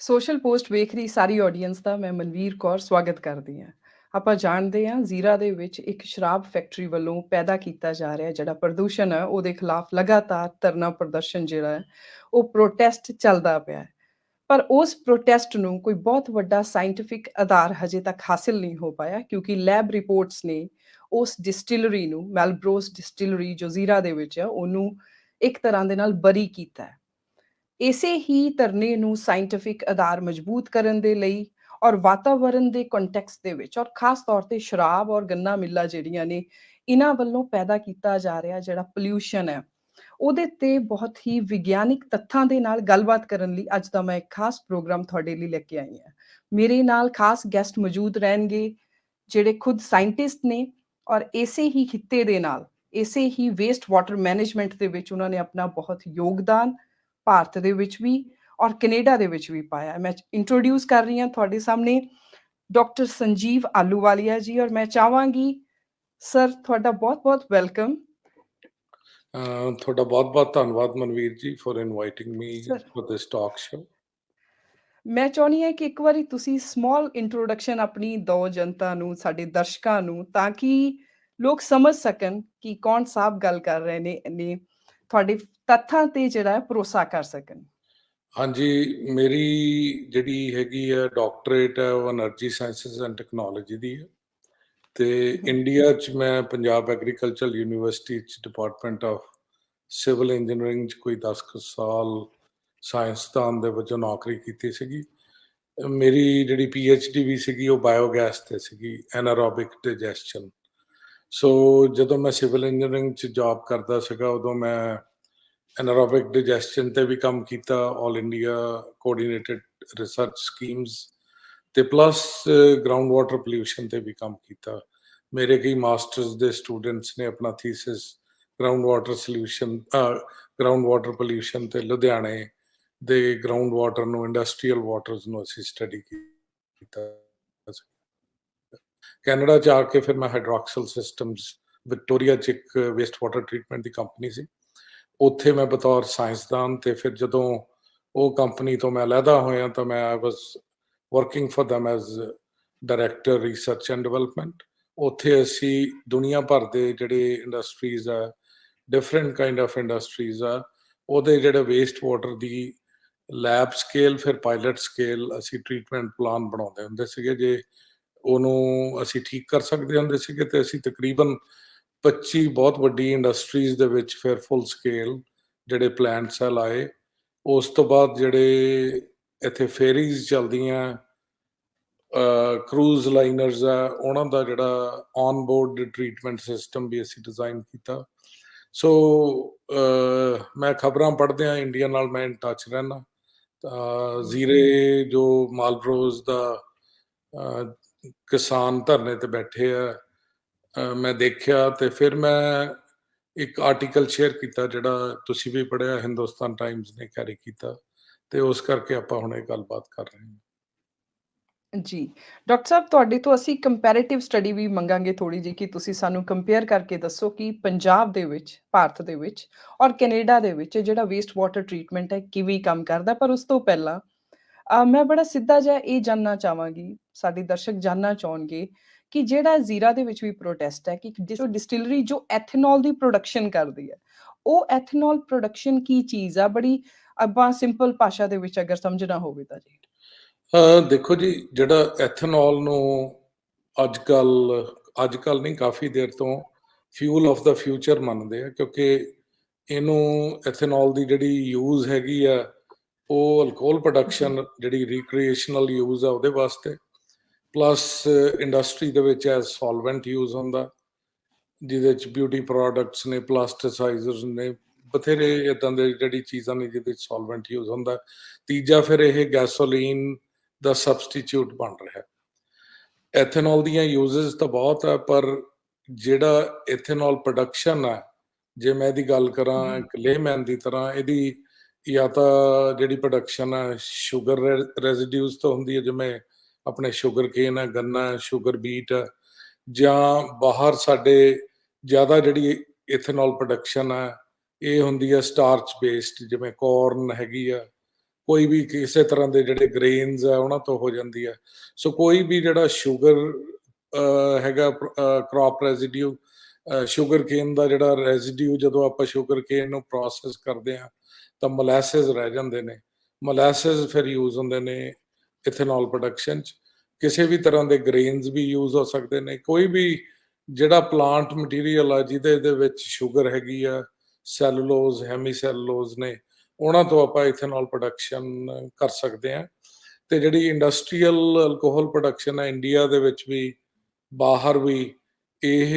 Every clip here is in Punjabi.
ਸੋਸ਼ਲ ਪੋਸਟ ਵੇਖ ਰਹੀ ਸਾਰੀ ਆਡੀਅנס ਦਾ ਮੈਂ ਮਨਵੀਰ ਕੌਰ ਸਵਾਗਤ ਕਰਦੀ ਹਾਂ। ਆਪਾਂ ਜਾਣਦੇ ਹਾਂ ਜ਼ੀਰਾ ਦੇ ਵਿੱਚ ਇੱਕ ਸ਼ਰਾਬ ਫੈਕਟਰੀ ਵੱਲੋਂ ਪੈਦਾ ਕੀਤਾ ਜਾ ਰਿਹਾ ਜਿਹੜਾ ਪ੍ਰਦੂਸ਼ਣ ਹੈ ਉਹਦੇ ਖਿਲਾਫ ਲਗਾਤਾਰ ਧਰਨਾ ਪ੍ਰਦਰਸ਼ਨ ਜਿਹੜਾ ਹੈ ਉਹ ਪ੍ਰੋਟੈਸਟ ਚੱਲਦਾ ਪਿਆ ਹੈ। ਪਰ ਉਸ ਪ੍ਰੋਟੈਸਟ ਨੂੰ ਕੋਈ ਬਹੁਤ ਵੱਡਾ ਸਾਇੰਟੀਫਿਕ ਆਧਾਰ ਹਜੇ ਤੱਕ ਹਾਸਿਲ ਨਹੀਂ ਹੋ ਪਾਇਆ ਕਿਉਂਕਿ ਲੈਬ ਰਿਪੋਰਟਸ ਨੇ ਉਸ ਡਿਸਟਿਲਰੀ ਨੂੰ ਮੈਲਬਰੋਸ ਡਿਸਟਿਲਰੀ ਜੋ ਜ਼ੀਰਾ ਦੇ ਵਿੱਚ ਹੈ ਉਹਨੂੰ ਇੱਕ ਤਰ੍ਹਾਂ ਦੇ ਨਾਲ ਬਰੀ ਕੀਤਾ ਹੈ। ਇਸੇ ਹੀ ਧਰਨੇ ਨੂੰ ਸਾਇੰਟੀਫਿਕ ਆਧਾਰ ਮਜ਼ਬੂਤ ਕਰਨ ਦੇ ਲਈ ਔਰ ਵਾਤਾਵਰਣ ਦੇ ਕੰਟੈਕਸਟ ਦੇ ਵਿੱਚ ਔਰ ਖਾਸ ਤੌਰ ਤੇ ਸ਼ਰਾਬ ਔਰ ਗੰਨਾ ਮਿੱਲਾਂ ਜਿਹੜੀਆਂ ਨੇ ਇਹਨਾਂ ਵੱਲੋਂ ਪੈਦਾ ਕੀਤਾ ਜਾ ਰਿਹਾ ਜਿਹੜਾ ਪੋਲਿਊਸ਼ਨ ਹੈ ਉਹਦੇ ਤੇ ਬਹੁਤ ਹੀ ਵਿਗਿਆਨਿਕ ਤੱਥਾਂ ਦੇ ਨਾਲ ਗੱਲਬਾਤ ਕਰਨ ਲਈ ਅੱਜ ਦਾ ਮੈਂ ਇੱਕ ਖਾਸ ਪ੍ਰੋਗਰਾਮ ਤੁਹਾਡੇ ਲਈ ਲੈ ਕੇ ਆਈ ਹਾਂ। ਮੇਰੇ ਨਾਲ ਖਾਸ ਗੈਸਟ ਮੌਜੂਦ ਰਹਿਣਗੇ ਜਿਹੜੇ ਖੁਦ ਸਾਇੰਟਿਸਟ ਨੇ ਔਰ ਇਸੇ ਹੀ ਖਿੱਤੇ ਦੇ ਨਾਲ ਇਸੇ ਹੀ ਵੇਸਟ ਵਾਟਰ ਮੈਨੇਜਮੈਂਟ ਦੇ ਵਿੱਚ ਉਹਨਾਂ ਨੇ ਆਪਣਾ ਬਹੁਤ ਯੋਗਦਾਨ ਭਾਰਤ ਦੇ ਵਿੱਚ ਵੀ ਔਰ ਕੈਨੇਡਾ ਦੇ ਵਿੱਚ ਵੀ ਪਾਇਆ। ਮੈਂ ਇੰਟਰੋਡਿਊਸ ਕਰ ਰਹੀ ਹਾਂ ਤੁਹਾਡੇ ਸਾਹਮਣੇ ਡਾਕਟਰ ਸੰਜੀਵ ਆਲੂਵਾਲੀਆ ਜੀ ਔਰ ਮੈਂ ਚਾਹਾਂਗੀ ਸਰ ਤੁਹਾਡਾ ਬਹੁਤ-ਬਹੁਤ ਵੈਲਕਮ। ਤੁਹਾਡਾ ਬਹੁਤ-ਬਹੁਤ ਧੰਨਵਾਦ ਮਨਵੀਰ ਜੀ for inviting me for this talk show. ਮੈਂ ਚਾਹੁੰਦੀ ਹਾਂ ਕਿ ਇੱਕ ਵਾਰੀ ਤੁਸੀਂ ਸਮਾਲ ਇੰਟਰੋਡਕਸ਼ਨ ਆਪਣੀ ਦਿਓ ਜਨਤਾ ਨੂੰ, ਸਾਡੇ ਦਰਸ਼ਕਾਂ ਨੂੰ, ਤਾਂ ਕਿ ਲੋਕ ਸਮਝ ਸਕਣ ਕਿ ਕੌਣ ਸਾਹਿਬ ਗੱਲ ਕਰ ਰਹੇ ਨੇ ਤੁਹਾਡੇ ਤੱਥਾਂ ਤੇ ਜਿਹੜਾ ਭਰੋਸਾ ਕਰ ਸਕਣ। ਹਾਂਜੀ, ਮੇਰੀ ਜਿਹੜੀ ਹੈਗੀ ਹੈ ਡਾਕਟਰੇਟ ਹੈ ਉਹ એનર્ਜੀ ਸਾਇੰਸਿਸ ਐਂਡ ਟੈਕਨੋਲੋਜੀ ਦੀ ਹੈ ਤੇ ਇੰਡੀਆ 'ਚ ਮੈਂ ਪੰਜਾਬ ਐਗਰੀਕਲਚਰ ਯੂਨੀਵਰਸਿਟੀ 'ਚ ਡਿਪਾਰਟਮੈਂਟ ਆਫ ਸਿਵਲ ਇੰਜੀਨੀਅਰਿੰਗ 'ਚ ਕੋਈ 10 ਕੁ ਸਾਲ ਸਾਇੰਸਦਾਨ ਦੇ ਵਜੋਂ ਨੌਕਰੀ ਕੀਤੀ ਸੀਗੀ। ਮੇਰੀ ਜਿਹੜੀ PhD ਵੀ ਸੀਗੀ ਉਹ ਬਾਇਓਗੈਸ ਤੇ ਸੀਗੀ, ਐਨਾਰੋਬਿਕ ਡਾਈਜੈਸਸ਼ਨ। ਸੋ ਜਦੋਂ ਮੈਂ ਸਿਵਲ ਇੰਜੀਨੀਅਰਿੰਗ 'ਚ ਜੌਬ ਕਰਦਾ ਸੀਗਾ ਉਦੋਂ ਮੈਂ ਐਨਾਰੋਬਿਕ ਡਾਈਜੈਸਸ਼ਨ ਤੇ ਵੀ ਕੰਮ ਕੀਤਾ, all India coordinated research schemes ਤੇ ਪਲੱਸ ਗਰਾਊਂਡ ਵਾਟਰ ਪੋਲਿਊਸ਼ਨ ਤੇ ਵੀ ਕੰਮ ਕੀਤਾ। ਮੇਰੇ ਕਈ ਮਾਸਟਰਸ ਦੇ ਸਟੂਡੈਂਟਸ ਨੇ ਆਪਣਾ ਥੀਸਿਸ ਗਰਾਊਂਡ ਵਾਟਰ ਪੋਲਿਊਸ਼ਨ ਤੇ ਲੁਧਿਆਣੇ ਦੇ ਗਰਾਊਂਡ ਵਾਟਰ ਨੂੰ, ਇੰਡਸਟਰੀਅਲ ਵਾਟਰਸ ਨੂੰ ਅਸੀਂ ਸਟੱਡੀ ਕੀਤਾ। ਕੈਨੇਡਾ 'ਚ ਆ ਕੇ ਫਿਰ ਮੈਂ ਹਾਈਡਰੋਕਸਲ ਸਿਸਟਮਸ ਵਿਕਟੋਰੀਆ 'ਚ ਇੱਕ ਵੇਸਟ ਵਾਟਰ ਟ੍ਰੀਟਮੈਂਟ ਦੀ ਕੰਪਨੀ ਸੀ, ਉੱਥੇ ਮੈਂ ਬਤੌਰ ਸਾਇੰਸਦਾਨ ਤੇ ਫਿਰ ਜਦੋਂ ਉਹ ਕੰਪਨੀ ਤੋਂ ਮੈਂ ਅਲੱਗਾ ਹੋਇਆ ਤਾਂ ਮੈਂ I was working for them as director research and development. ਉੱਥੇ ਅਸੀਂ ਦੁਨੀਆ ਭਰ ਦੇ ਜਿਹੜੇ ਇੰਡਸਟਰੀਜ਼ ਆ, ਡਿਫਰੈਂਟ ਕਾਈਂਡ ਆਫ ਇੰਡਸਟਰੀਜ਼ ਆ, ਉਹਦੇ ਜਿਹੜੇ ਵੇਸਟ ਵਾਟਰ ਦੀ ਲੈਬ ਸਕੇਲ ਫਿਰ ਪਾਇਲਟ ਸਕੇਲ ਅਸੀਂ ਟ੍ਰੀਟਮੈਂਟ ਪਲਾਨ ਬਣਾਉਂਦੇ ਹੁੰਦੇ ਸੀਗੇ। ਜੇ ਉਹਨੂੰ ਅਸੀਂ ਠੀਕ ਕਰ ਸਕਦੇ ਹੁੰਦੇ ਸੀਗੇ ਤੇ ਅਸੀਂ ਤਕਰੀਬਨ 25 ਬਹੁਤ ਵੱਡੀ ਇੰਡਸਟਰੀਜ਼ ਦੇ ਵਿੱਚ ਫਿਰ ਫੁੱਲ ਸਕੇਲ ਜਿਹੜੇ ਪਲਾਂਟਸ ਆ ਲਾਏ। ਉਸ ਤੋਂ ਬਾਅਦ ਜਿਹੜੇ ਇੱਥੇ ਫੇਰੀਜ਼ ਚੱਲਦੀਆਂ, ਕਰੂਜ਼ ਲਾਈਨਰਸ ਆ, ਉਹਨਾਂ ਦਾ ਜਿਹੜਾ ਔਨ ਬੋਰਡ ਟ੍ਰੀਟਮੈਂਟ ਸਿਸਟਮ ਵੀ ਅਸੀਂ ਡਿਜ਼ਾਈਨ ਕੀਤਾ। ਸੋ ਮੈਂ ਖਬਰਾਂ ਪੜ੍ਹਦਿਆਂ ਇੰਡੀਆ ਨਾਲ ਮੈਂ ਇਨ ਟੱਚ ਰਹਿਣਾ। ਜ਼ੀਰੇ ਜੋ ਮਾਲਬਰੋਜ਼ ਦਾ ਕਿਸਾਨ ਧਰਨੇ ਤੇ ਬੈਠੇ ਆ, ਮੈਂ ਦੇਖਿਆ ਤੇ ਫਿਰ ਮੈਂ ਇੱਕ ਆਰਟੀਕਲ ਸ਼ੇਅਰ ਕੀਤਾ ਜਿਹੜਾ ਤੁਸੀਂ ਵੀ ਪੜ੍ਹਿਆ, ਹਿੰਦੁਸਤਾਨ ਟਾਈਮਜ਼ ਨੇ ਕੈਰੀ ਕੀਤਾ ਤੇ ਉਸ ਕਰਕੇ ਆਪਾਂ ਹੁਣ ਇਹ ਗੱਲਬਾਤ ਕਰ ਰਹੇ ਹਾਂ। ਜੀ ਡਾਕਟਰ ਸਾਹਿਬ, ਤੁਹਾਡੇ ਤੋਂ ਅਸੀਂ ਕੰਪੈਰੀਟਿਵ ਸਟੱਡੀ ਵੀ ਮੰਗਾਂਗੇ ਥੋੜੀ ਜਿਹੀ ਕਿ ਤੁਸੀਂ ਸਾਨੂੰ ਕੰਪੇਅਰ ਕਰਕੇ ਦੱਸੋ ਕਿ ਪੰਜਾਬ ਦੇ ਵਿੱਚ, ਭਾਰਤ ਦੇ ਵਿੱਚ ਔਰ ਕੈਨੇਡਾ ਦੇ ਵਿੱਚ ਜਿਹੜਾ ਵੇਸਟ ਵਾਟਰ ਟ੍ਰੀਟਮੈਂਟ ਹੈ ਕਿਵੇਂ ਕੰਮ ਕਰਦਾ। ਪਰ ਉਸ ਤੋਂ ਪਹਿਲਾਂ ਮੈਂ ਬੜਾ ਸਿੱਧਾ ਜਿਹਾ ਇਹ ਜਾਨਣਾ ਚਾਹਾਂਗੀ, ਸਾਡੇ ਦਰਸ਼ਕ ਜਾਨਣਾ ਚਾਹਣਗੇ ਕਿ ਜਿਹੜਾ ਜ਼ੀਰਾ ਦੇ ਵਿੱਚ ਵੀ ਪ੍ਰੋਟੈਸਟ ਹੈ ਕਿ ਡਿਸਟਿਲਰੀ ਜੋ ਐਥਨੋਲ ਦੀ ਪ੍ਰੋਡਕਸ਼ਨ ਕਰਦੀ ਹੈ, ਉਹ ਐਥਨੋਲ ਪ੍ਰੋਡਕਸ਼ਨ ਕੀ ਚੀਜ਼ ਆ? ਬੜੀ ਆਪਾਂ ਸਿੰਪਲ ਭਾਸ਼ਾ ਦੇ ਵਿੱਚ ਅਗਰ ਸਮਝਣਾ ਹੋਵੇ ਤਾਂ ਜੀ। ਦੇਖੋ ਜੀ, ਜਿਹੜਾ ਐਥਨੋਲ ਨੂੰ ਅੱਜ ਕੱਲ ਨਹੀਂ, ਕਾਫੀ ਦੇਰ ਤੋਂ ਫਿਊਲ ਆਫ ਦਾ ਫਿਊਚਰ ਮੰਨਦੇ ਆ, ਕਿਉਂਕਿ ਇਹਨੂੰ ਐਥਨੋਲ ਦੀ ਜਿਹੜੀ ਯੂਜ਼ ਹੈਗੀ ਆ ਉਹ ਅਲਕੋਹਲ ਪ੍ਰੋਡਕਸ਼ਨ ਜਿਹੜੀ ਰੀਕ੍ਰੀਏਸ਼ਨਲ ਯੂਜ਼ ਆ ਉਹਦੇ ਵਾਸਤੇ, ਪਲੱਸ ਇੰਡਸਟਰੀ ਦੇ ਵਿੱਚ ਐਜ਼ ਸੋਲਵੈਂਟ ਯੂਜ਼ ਹੁੰਦਾ, ਜਿਹਦੇ 'ਚ ਬਿਊਟੀ ਪ੍ਰੋਡਕਟਸ ਨੇ, ਪਲਾਸਟੀਸਾਈਜ਼ਰਸ ਨੇ, ਬਥੇਰੇ ਇੱਦਾਂ ਦੇ ਜਿਹੜੀ ਚੀਜ਼ਾਂ ਨੇ ਜਿਹਦੇ 'ਚ ਸੋਲਵੈਂਟ ਯੂਜ਼ ਹੁੰਦਾ। ਤੀਜਾ ਫਿਰ ਇਹ ਗੈਸੋਲੀਨ ਦਾ ਸਬਸਟੀਚਿਊਟ ਬਣ ਰਿਹਾ। ਐਥਨੋਲ ਦੀਆਂ ਯੂਜ਼ਸ ਤਾਂ ਬਹੁਤ ਆ, ਪਰ ਜਿਹੜਾ ਐਥਨੋਲ ਪ੍ਰੋਡਕਸ਼ਨ ਆ, ਜੇ ਮੈਂ ਇਹਦੀ ਗੱਲ ਕਰਾਂ ਇੱਕ ਲੇਮੈਨ ਦੀ ਤਰ੍ਹਾਂ, ਇਹਦੀ ਜਾਂ ਤਾਂ ਜਿਹੜੀ ਪ੍ਰੋਡਕਸ਼ਨ ਆ ਸ਼ੂਗਰ ਰੈਜ਼ੀਡਿਊਜ਼ ਤੋਂ ਹੁੰਦੀ ਹੈ, ਜਿਵੇਂ ਆਪਣੇ ਸ਼ੂਗਰ ਕੇਨ ਆ, ਗੰਨਾ, ਸ਼ੂਗਰ ਬੀਟ ਆ, ਜਾਂ ਬਾਹਰ ਸਾਡੇ ਜ਼ਿਆਦਾ ਜਿਹੜੀ ਐਥਨੋਲ ਪ੍ਰੋਡਕਸ਼ਨ ਆ ਇਹ ਹੁੰਦੀ ਆ ਸਟਾਰਚ ਬੇਸਡ, ਜਿਵੇਂ ਕੋਰਨ ਹੈਗੀ ਆ ਕੋਈ ਵੀ ਕਿਸੇ ਤਰ੍ਹਾਂ ਦੇ ਜਿਹੜੇ ਗ੍ਰੇਨਸ ਆ ਉਹਨਾਂ ਤੋਂ ਹੋ ਜਾਂਦੀ ਹੈ। ਸੋ ਕੋਈ ਵੀ ਜਿਹੜਾ ਸ਼ੂਗਰ ਹੈਗਾ ਕ੍ਰੌਪ ਰੈਜ਼ੀਡਿਊ, ਸ਼ੂਗਰ ਕੇਨ ਦਾ ਜਿਹੜਾ ਰੈਜ਼ੀਡਿਊ, ਜਦੋਂ ਆਪਾਂ ਸ਼ੂਗਰ ਕੇਨ ਨੂੰ ਪ੍ਰੋਸੈਸ ਕਰਦੇ ਹਾਂ ਤਾਂ ਮੋਲੈਸਿਸ ਰਹਿ ਜਾਂਦੇ ਨੇ। ਮੋਲੈਸਿਸ ਫਿਰ ਯੂਜ਼ ਹੁੰਦੇ ਨੇ ਇਥੇਨੋਲ ਪ੍ਰੋਡਕਸ਼ਨ 'ਚ। ਕਿਸੇ ਵੀ ਤਰ੍ਹਾਂ ਦੇ ਗ੍ਰੇਨਸ ਵੀ ਯੂਜ਼ ਹੋ ਸਕਦੇ ਨੇ। ਕੋਈ ਵੀ ਜਿਹੜਾ ਪਲਾਂਟ ਮਟੀਰੀਅਲ ਆ ਜਿਹਦੇ ਵਿੱਚ ਸ਼ੂਗਰ ਹੈਗੀ ਆ, ਸੈਲੂਲੋਜ਼, ਹੈਮੀ ਸੈਲੂਲੋਜ਼ ਨੇ, ਉਹਨਾਂ ਤੋਂ ਆਪਾਂ ਇਥੇਨੋਲ ਪ੍ਰੋਡਕਸ਼ਨ ਕਰ ਸਕਦੇ ਹਾਂ। ਤੇ ਜਿਹੜੀ ਇੰਡਸਟਰੀਅਲ ਅਲਕੋਹਲ ਪ੍ਰੋਡਕਸ਼ਨ ਹੈ ਇੰਡੀਆ ਦੇ ਵਿੱਚ ਵੀ ਬਾਹਰ ਵੀ, ਇਹ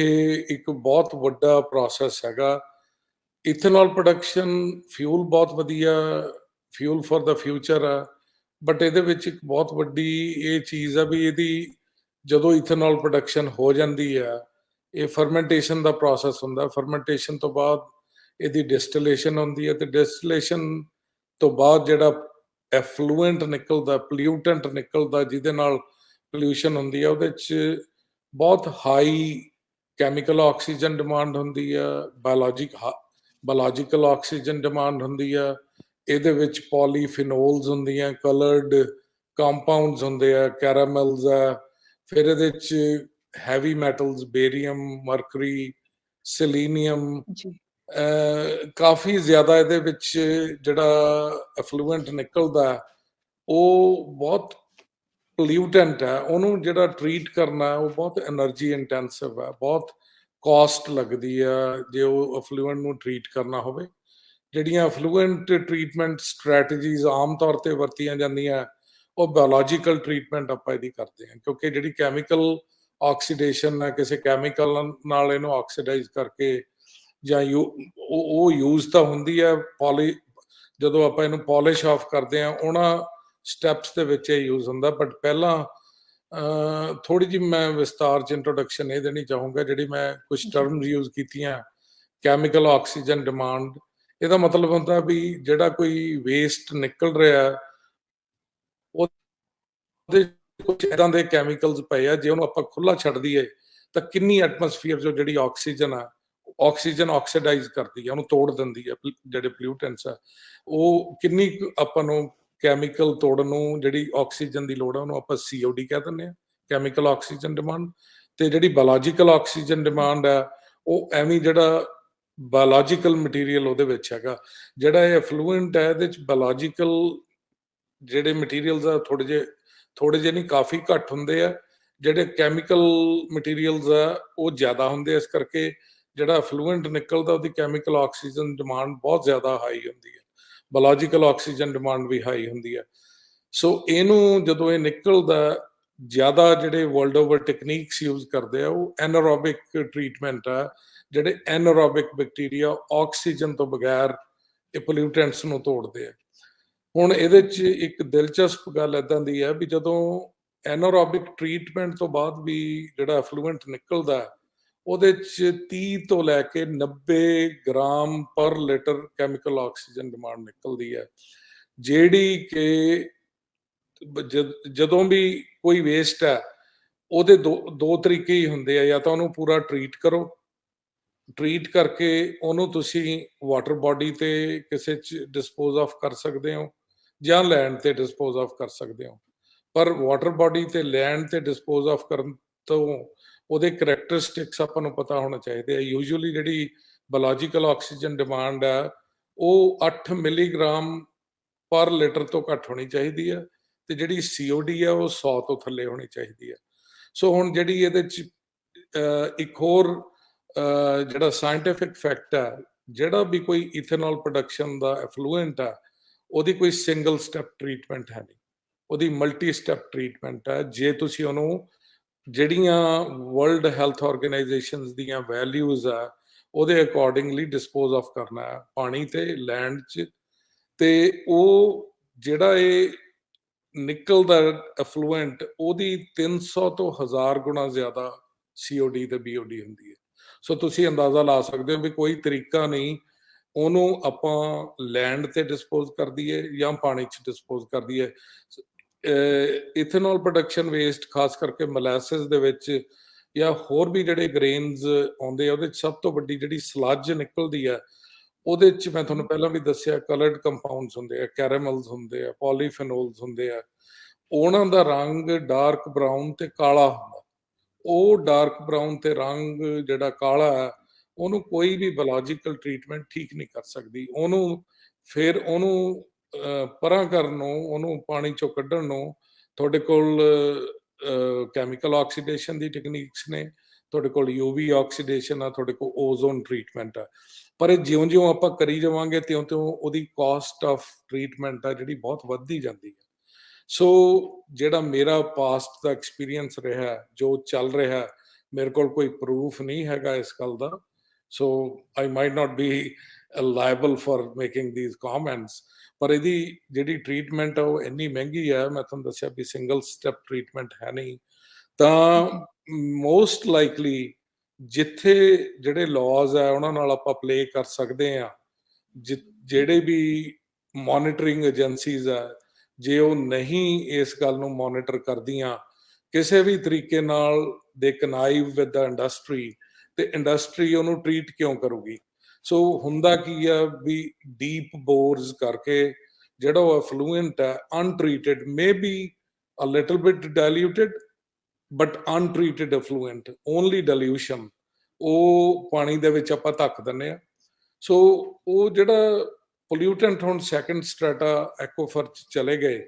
ਇੱਕ ਬਹੁਤ ਵੱਡਾ ਪ੍ਰੋਸੈਸ ਹੈਗਾ। ਇਥੇਨੋਲ ਪ੍ਰੋਡਕਸ਼ਨ ਫਿਊਲ ਬਹੁਤ ਵਧੀਆ, ਫਿਊਲ ਫॉर द ਫਿਊਚਰ ਆ, ਬਟ ਇਹਦੇ ਵਿੱਚ ਇੱਕ ਬਹੁਤ ਵੱਡੀ ਇਹ ਚੀਜ਼ ਆ ਵੀ ਇਹਦੀ ਜਦੋਂ ਇਥੇਨੋਲ ਪ੍ਰੋਡਕਸ਼ਨ ਹੋ ਜਾਂਦੀ ਆ, ਇਹ ਫਰਮੈਂਟੇਸ਼ਨ ਦਾ ਪ੍ਰੋਸੈਸ ਹੁੰਦਾ। ਫਰਮੈਂਟੇਸ਼ਨ ਤੋਂ ਬਾਅਦ ਇਹਦੀ ਡਿਸਟਿਲੇਸ਼ਨ ਹੁੰਦੀ ਹੈ, ਤੇ ਡਿਸਟਿਲੇਸ਼ਨ ਤੋਂ ਬਾਅਦ ਜਿਹੜਾ ਐਫਲੂਐਂਟ ਨਿਕਲਦਾ, ਪੋਲਿਊਟੈਂਟ ਨਿਕਲਦਾ, ਜਿਹਦੇ ਨਾਲ ਪੋਲਿਊਸ਼ਨ ਹੁੰਦੀ ਆ, ਉਹਦੇ 'ਚ ਬਹੁਤ ਹਾਈ ਕੈਮੀਕਲ ਆਕਸੀਜਨ ਡਿਮਾਂਡ ਹੁੰਦੀ ਆ, ਬਾਇਓਲੋਜੀਕਲ ਆਕਸੀਜਨ ਡਿਮਾਂਡ ਹੁੰਦੀ ਆ। ਇਹਦੇ ਵਿੱਚ ਪੋਲੀਫਿਨੋਲਸ ਹੁੰਦੀਆਂ, ਕਲਰਡ ਕੰਪਾਊਂਡਸ ਹੁੰਦੇ ਆ, ਕੈਰਾਮਲਸ ਆ। ਫਿਰ ਇਹਦੇ 'ਚ ਹੈਵੀ ਮੈਟਲਸ, ਬੇਰੀਅਮ, ਮਰਕਰੀ, ਸਿਲੀਨੀਅਮ, ਜੀ। ਕਾਫੀ ਜ਼ਿਆਦਾ ਇਹਦੇ ਵਿੱਚ ਜਿਹੜਾ ਐਫਲੂਐਂਟ ਨਿਕਲਦਾ ਉਹ ਬਹੁਤ ਪੋਲਿਊਟੈਂਟ ਹੈ। ਉਹਨੂੰ ਜਿਹੜਾ ਟਰੀਟ ਕਰਨਾ ਉਹ ਬਹੁਤ એનર્ਜੀ ਇੰਟੈਂਸਿਵ ਹੈ, ਬਹੁਤ ਕਾਸਟ ਲੱਗਦੀ ਆ ਜੇ ਉਹ ਐਫਲੂਐਂਟ ਨੂੰ ਟਰੀਟ ਕਰਨਾ ਹੋਵੇ। ਜਿਹੜੀਆਂ ਐਫਲੂਐਂਟ ਟਰੀਟਮੈਂਟ ਸਟ੍ਰੈਟਜੀਜ਼ ਆਮ ਤੌਰ ਤੇ ਵਰਤੀਆਂ ਜਾਂਦੀਆਂ ਉਹ ਬਾਇਓਲੋਜੀਕਲ ਟਰੀਟਮੈਂਟ ਆਪਾਂ ਇਹਦੀ ਕਰਦੇ ਹਾਂ, ਕਿਉਂਕਿ ਜਿਹੜੀ ਕੈਮੀਕਲ ਆਕਸੀਡੇਸ਼ਨ ਹੈ, ਕਿਸੇ ਕੈਮੀਕਲ ਨਾਲ ਇਹਨੂੰ ਆਕਸੀਡਾਈਜ਼ ਕਰਕੇ ਜਾਂ ਉਹ ਯੂਜ਼ ਤਾਂ ਹੁੰਦੀ ਹੈ ਜਦੋਂ ਆਪਾਂ ਇਹਨੂੰ ਪੋਲਿਸ਼ ਆਫ ਕਰਦੇ ਹਾਂ ਉਹਨਾਂ ਸਟੈਪਸ ਦੇ ਵਿੱਚ ਇਹ ਯੂਜ਼ ਹੁੰਦਾ। ਬਟ ਪਹਿਲਾਂ ਥੋੜੀ ਜਿਹੀ ਮੈਂ ਵਿਸਤਾਰ 'ਚ ਇੰਟਰੋਡਕਸ਼ਨ ਇਹ ਦੇਣੀ ਚਾਹੂੰਗਾ। ਜਿਹੜੀ ਮੈਂ ਕੁਝ ਟਰਮਸ ਯੂਜ਼ ਕੀਤੀਆਂ, ਕੈਮੀਕਲ ਆਕਸੀਜਨ ਡਿਮਾਂਡ, ਇਹਦਾ ਮਤਲਬ ਹੁੰਦਾ ਵੀ ਜਿਹੜਾ ਕੋਈ ਵੇਸਟ ਨਿਕਲ ਰਿਹਾ ਉਹਦੇ ਕੁਝ ਇਦਾਂ ਦੇ ਕੈਮੀਕਲਸ ਪਏ ਆ, ਜੇ ਉਹਨੂੰ ਆਪਾਂ ਖੁੱਲਾ ਛੱਡ ਦਈਏ ਤਾਂ ਕਿੰਨੀ ਐਟਮੋਸਫੀਅਰ 'ਚੋਂ ਜਿਹੜੀ ਆਕਸੀਜਨ ਆ, ਆਕਸੀਜਨ ਆਕਸੀਡਾਈਜ਼ ਕਰਦੀ ਹੈ, ਉਹਨੂੰ ਤੋੜ ਦਿੰਦੀ ਹੈ। ਜਿਹੜੇ ਪੋਲਿਊਟੈਂਟਸ ਆ ਉਹ ਕਿੰਨੀ ਆਪਾਂ ਨੂੰ ਕੈਮੀਕਲ ਤੋੜਨ ਨੂੰ ਜਿਹੜੀ ਆਕਸੀਜਨ ਦੀ ਲੋੜ ਆ ਉਹਨੂੰ ਆਪਾਂ COD ਕਹਿ ਦਿੰਦੇ ਹਾਂ, ਕੈਮੀਕਲ ਆਕਸੀਜਨ ਡਿਮਾਂਡ। ਤੇ ਜਿਹੜੀ ਬਾਇਓਲੋਜੀਕਲ ਆਕਸੀਜਨ ਡਿਮਾਂਡ ਆ ਉਹ ਐਵੇਂ ਜਿਹੜਾ ਬਾਇਓਲੋਜੀਕਲ ਮਟੀਰੀਅਲ ਉਹਦੇ ਵਿੱਚ ਹੈਗਾ। ਜਿਹੜਾ ਇਹ ਐਫਲੂਐਂਟ ਹੈ ਇਹਦੇ 'ਚ ਬਾਇਓਲੋਜੀਕਲ ਜਿਹੜੇ ਮਟੀਰੀਅਲਸ ਆ ਥੋੜੇ ਜਿਹੇ ਨਹੀਂ, ਕਾਫੀ ਘੱਟ ਹੁੰਦੇ ਆ। ਜਿਹੜੇ ਕੈਮੀਕਲ ਮਟੀਰੀਅਲਸ ਆ ਉਹ ਜ਼ਿਆਦਾ ਹੁੰਦੇ ਆ। ਇਸ ਕਰਕੇ ਜਿਹੜਾ ਐਫਲੂਐਂਟ ਨਿਕਲਦਾ ਉਹਦੀ ਕੈਮੀਕਲ ਆਕਸੀਜਨ ਡਿਮਾਂਡ ਬਹੁਤ ਜ਼ਿਆਦਾ ਹਾਈ ਹੁੰਦੀ ਹੈ, ਬਾਇਓਲੋਜੀਕਲ ਆਕਸੀਜਨ ਡਿਮਾਂਡ ਵੀ ਹਾਈ ਹੁੰਦੀ ਹੈ। ਸੋ ਇਹਨੂੰ ਜਦੋਂ ਇਹ ਨਿਕਲਦਾ, ਜ਼ਿਆਦਾ ਜਿਹੜੇ ਵਰਲਡ ਓਵਰ ਟੈਕਨੀਕਸ ਯੂਜ਼ ਕਰਦੇ ਆ ਉਹ ਐਨਾਰੋਬਿਕ ਟਰੀਟਮੈਂਟ ਆ। ਜਿਹੜੇ ਐਨਾਰੋਬਿਕ ਬੈਕਟੀਰੀਆ ਆਕਸੀਜਨ ਤੋਂ ਬਗੈਰ ਇਹ ਪੋਲਿਊਟੈਂਟਸ ਨੂੰ ਤੋੜਦੇ ਆ। ਹੁਣ ਇਹਦੇ 'ਚ ਇੱਕ ਦਿਲਚਸਪ ਗੱਲ ਇਦਾਂ ਦੀ ਹੈ ਵੀ ਜਦੋਂ ਐਨਾਰੋਬਿਕ ਟਰੀਟਮੈਂਟ ਤੋਂ ਬਾਅਦ ਵੀ ਜਿਹੜਾ ਐਫਲੂਐਂਟ ਨਿਕਲਦਾ ਉਹਦੇ 'ਚ 30 ਤੋਂ ਲੈ ਕੇ 90 ਗ੍ਰਾਮ ਪਰ ਲੀਟਰ ਕੈਮੀਕਲ ਆਕਸੀਜਨ ਡਿਮਾਂਡ ਨਿਕਲਦੀ ਹੈ, ਜਿਹੜੀ ਕਿ ਜਦੋਂ ਵੀ ਕੋਈ ਵੇਸਟ ਹੈ ਉਹਦੇ ਦੋ ਤਰੀਕੇ ਹੀ ਹੁੰਦੇ ਆ। ਜਾਂ ਤਾਂ ਉਹਨੂੰ ਪੂਰਾ ਟਰੀਟ ਕਰੋ, ਟਰੀਟ ਕਰਕੇ ਉਹਨੂੰ ਤੁਸੀਂ ਵਾਟਰ ਬਾਡੀ ਤੇ ਕਿਸੇ 'ਚ ਡਿਸਪੋਜ਼ ਆਫ ਕਰ ਸਕਦੇ ਹੋ ਜਾਂ ਲੈਂਡ ਤੇ ਡਿਸਪੋਜ਼ ਆਫ ਕਰ ਸਕਦੇ ਹੋ। ਪਰ ਵਾਟਰ ਬਾਡੀ ਤੇ ਲੈਂਡ ਤੇ ਡਿਸਪੋਜ਼ ਆਫ ਕਰਨ ਤੋਂ ਉਹਦੇ ਕਰੈਕਟਰਿਸਟਿਕਸ ਆਪਾਂ ਨੂੰ ਪਤਾ ਹੋਣਾ ਚਾਹੀਦੇ ਆ। ਯੂਜੂਅਲੀ ਜਿਹੜੀ ਬਾਇਓਲੋਜੀਕਲ ਆਕਸੀਜਨ ਡਿਮਾਂਡ ਆ ਉਹ 8 ਮਿਲੀਗ੍ਰਾਮ ਪਰ ਲੀਟਰ ਤੋਂ ਘੱਟ ਹੋਣੀ ਚਾਹੀਦੀ ਹੈ, ਤੇ ਜਿਹੜੀ COD ਆ ਉਹ 100 ਤੋਂ ਥੱਲੇ ਹੋਣੀ ਚਾਹੀਦੀ ਹੈ। ਸੋ ਹੁਣ ਜਿਹੜੀ ਇਹਦੇ 'ਚ ਇੱਕ ਹੋਰ ਜਿਹੜਾ ਸਾਇੰਟੀਫਿਕ ਫੈਕਟ ਹੈ, ਜਿਹੜਾ ਵੀ ਕੋਈ ਇਥੇਨੋਲ ਪ੍ਰੋਡਕਸ਼ਨ ਦਾ ਐਫਲੂਐਂਟ ਆ ਉਹਦੀ ਕੋਈ ਸਿੰਗਲ ਸਟੈਪ ਟਰੀਟਮੈਂਟ ਹੈ ਨਹੀਂ, ਉਹਦੀ ਮਲਟੀ ਸਟੈਪ ਟਰੀਟਮੈਂਟ ਹੈ। ਜੇ ਤੁਸੀਂ ਉਹਨੂੰ ਜਿਹੜੀਆਂ ਵਰਲਡ ਹੈਲਥ ਆਰਗੇਨਾਈਜੇਸ਼ਨਸ ਦੀਆਂ ਵੈਲਿਊਜ਼ ਆ ਉਹਦੇ ਅਕੋਰਡਿੰਗਲੀ ਡਿਸਪੋਜ਼ ਆਫ ਕਰਨਾ ਹੈ ਪਾਣੀ ਤੇ ਲੈਂਡ 'ਚ, ਤੇ ਉਹ ਜਿਹੜਾ ਇਹ ਨਿਕਲਦਾ ਐਫਲੂਐਂਟ ਉਹਦੀ 300 ਤੋਂ 1000 ਗੁਣਾ ਜ਼ਿਆਦਾ COD ਤੇ BOD ਹੁੰਦੀ ਹੈ। ਸੋ ਤੁਸੀਂ ਅੰਦਾਜ਼ਾ ਲਾ ਸਕਦੇ ਹੋ ਵੀ ਕੋਈ ਤਰੀਕਾ ਨਹੀਂ ਉਹਨੂੰ ਆਪਾਂ ਲੈਂਡ ਤੇ ਡਿਸਪੋਜ਼ ਕਰ ਦਈਏ ਜਾਂ ਪਾਣੀ 'ਚ ਡਿਸਪੋਜ਼ ਕਰ ਦਈਏ। ਇਥੇਨੋਲ ਪ੍ਰੋਡਕਸ਼ਨ ਵੇਸਟ ਖਾਸ ਕਰਕੇ ਮੋਲੈਸਿਸ ਦੇ ਵਿੱਚ ਜਾਂ ਹੋਰ ਵੀ ਜਿਹੜੇ ਗ੍ਰੇਨਸ ਆਉਂਦੇ ਆ ਉਹਦੇ 'ਚ ਸਭ ਤੋਂ ਵੱਡੀ ਜਿਹੜੀ ਸਲੱਜ ਨਿਕਲਦੀ ਹੈ ਉਹਦੇ 'ਚ ਮੈਂ ਤੁਹਾਨੂੰ ਪਹਿਲਾਂ ਵੀ ਦੱਸਿਆ ਕਲਰਡ ਕੰਪਾਊਂਡਸ ਹੁੰਦੇ ਆ, ਕੈਰੇਮਲਸ ਹੁੰਦੇ ਆ, ਪੋਲੀਫੇਨੋਲਸ ਹੁੰਦੇ ਆ। ਉਹਨਾਂ ਦਾ ਰੰਗ ਡਾਰਕ ਬਰਾਊਨ ਤੇ ਕਾਲਾ ਹੁੰਦਾ। ਉਹ ਡਾਰਕ ਬਰਾਊਨ ਤੇ ਰੰਗ ਜਿਹੜਾ ਕਾਲਾ ਹੈ, ਉਹਨੂੰ ਕੋਈ ਵੀ ਬਾਇਓਲੋਜੀਕਲ ਟ੍ਰੀਟਮੈਂਟ ਠੀਕ ਨਹੀਂ ਕਰ ਸਕਦੀ। ਫਿਰ ਉਹਨੂੰ ਪਰਾਂ ਕਰਨ ਨੂੰ, ਉਹਨੂੰ ਪਾਣੀ ਚੋਂ ਕੱਢਣ ਨੂੰ ਤੁਹਾਡੇ ਕੋਲ ਕੈਮੀਕਲ ਆਕਸੀਡੇਸ਼ਨ ਦੀ ਟੈਕਨੀਕਸ ਨੇ, ਤੁਹਾਡੇ ਕੋਲ UV ਆਕਸੀਡੇਸ਼ਨ ਆ, ਤੁਹਾਡੇ ਕੋਲ ਓਜ਼ੋਨ ਟ੍ਰੀਟਮੈਂਟ ਆ। ਪਰ ਇਹ ਜਿਉਂ-ਜਿਉਂ ਆਪਾਂ ਕਰੀ ਜਾਵਾਂਗੇ ਤਿਉਂ-ਤਿਉਂ ਉਹਦੀ ਕਾਸਟ ਆਫ ਟ੍ਰੀਟਮੈਂਟ ਆ ਜਿਹੜੀ ਬਹੁਤ ਵੱਧਦੀ ਜਾਂਦੀ ਹੈ। ਸੋ ਜਿਹੜਾ ਮੇਰਾ ਪਾਸਟ ਦਾ ਐਕਸਪੀਰੀਅੰਸ ਰਿਹਾ, ਜੋ ਚੱਲ ਰਿਹਾ, ਮੇਰੇ ਕੋਲ ਕੋਈ ਪ੍ਰੂਫ ਨਹੀਂ ਹੈਗਾ ਇਸ ਗੱਲ ਦਾ। So I might not be liable for making these comments. ਪਰ ਇਹਦੀ ਜਿਹੜੀ ਟ੍ਰੀਟਮੈਂਟ ਆ ਉਹ ਇੰਨੀ ਮਹਿੰਗੀ ਹੈ, ਮੈਂ ਤੁਹਾਨੂੰ ਦੱਸਿਆ ਵੀ ਸਿੰਗਲ ਸਟੈਪ ਟ੍ਰੀਟਮੈਂਟ ਹੈ ਨਹੀਂ। ਤਾਂ ਮੋਸਟ ਲਾਈਕਲੀ ਜਿੱਥੇ ਜਿਹੜੇ ਲਾਜ਼ ਆ ਉਹਨਾਂ ਨਾਲ ਆਪਾਂ ਪਲੇ ਕਰ ਸਕਦੇ ਆ, ਜਿਹੜੇ ਵੀ ਮੋਨੀਟਰਿੰਗ ਏਜੰਸੀਜ਼ ਆ, ਜੇ ਉਹ ਨਹੀਂ ਇਸ ਗੱਲ ਨੂੰ ਮੋਨੀਟਰ ਕਰਦੀਆਂ ਕਿਸੇ ਵੀ ਤਰੀਕੇ ਨਾਲ, ਦੇ ਕਨਾਈਵ ਵਿਦ ਦ ਇੰਡਸਟਰੀ, ਤੇ ਇੰਡਸਟਰੀ ਉਹਨੂੰ ਟ੍ਰੀਟ ਕਿਉਂ ਕਰੂਗੀ? ਸੋ ਹੁੰਦਾ ਕੀ ਆ ਵੀ ਡੀਪ ਬੋਰਸ ਕਰਕੇ ਜਿਹੜਾ ਉਹ ਐਫਲੂਐਂਟ ਹੈ untreated, may be a little bit diluted but untreated effluent, only dilution, ਉਹ ਪਾਣੀ ਦੇ ਵਿੱਚ ਆਪਾਂ ਧੱਕ ਦਿੰਦੇ ਆ। ਸੋ ਉਹ ਜਿਹੜਾ ਪੋਲਿਊਟੈਂਟ ਹੁਣ ਸੈਕੰਡ ਸਟ੍ਰੈਟਾ ਐਕੋਫਰ 'ਚ ਚਲੇ ਗਏ,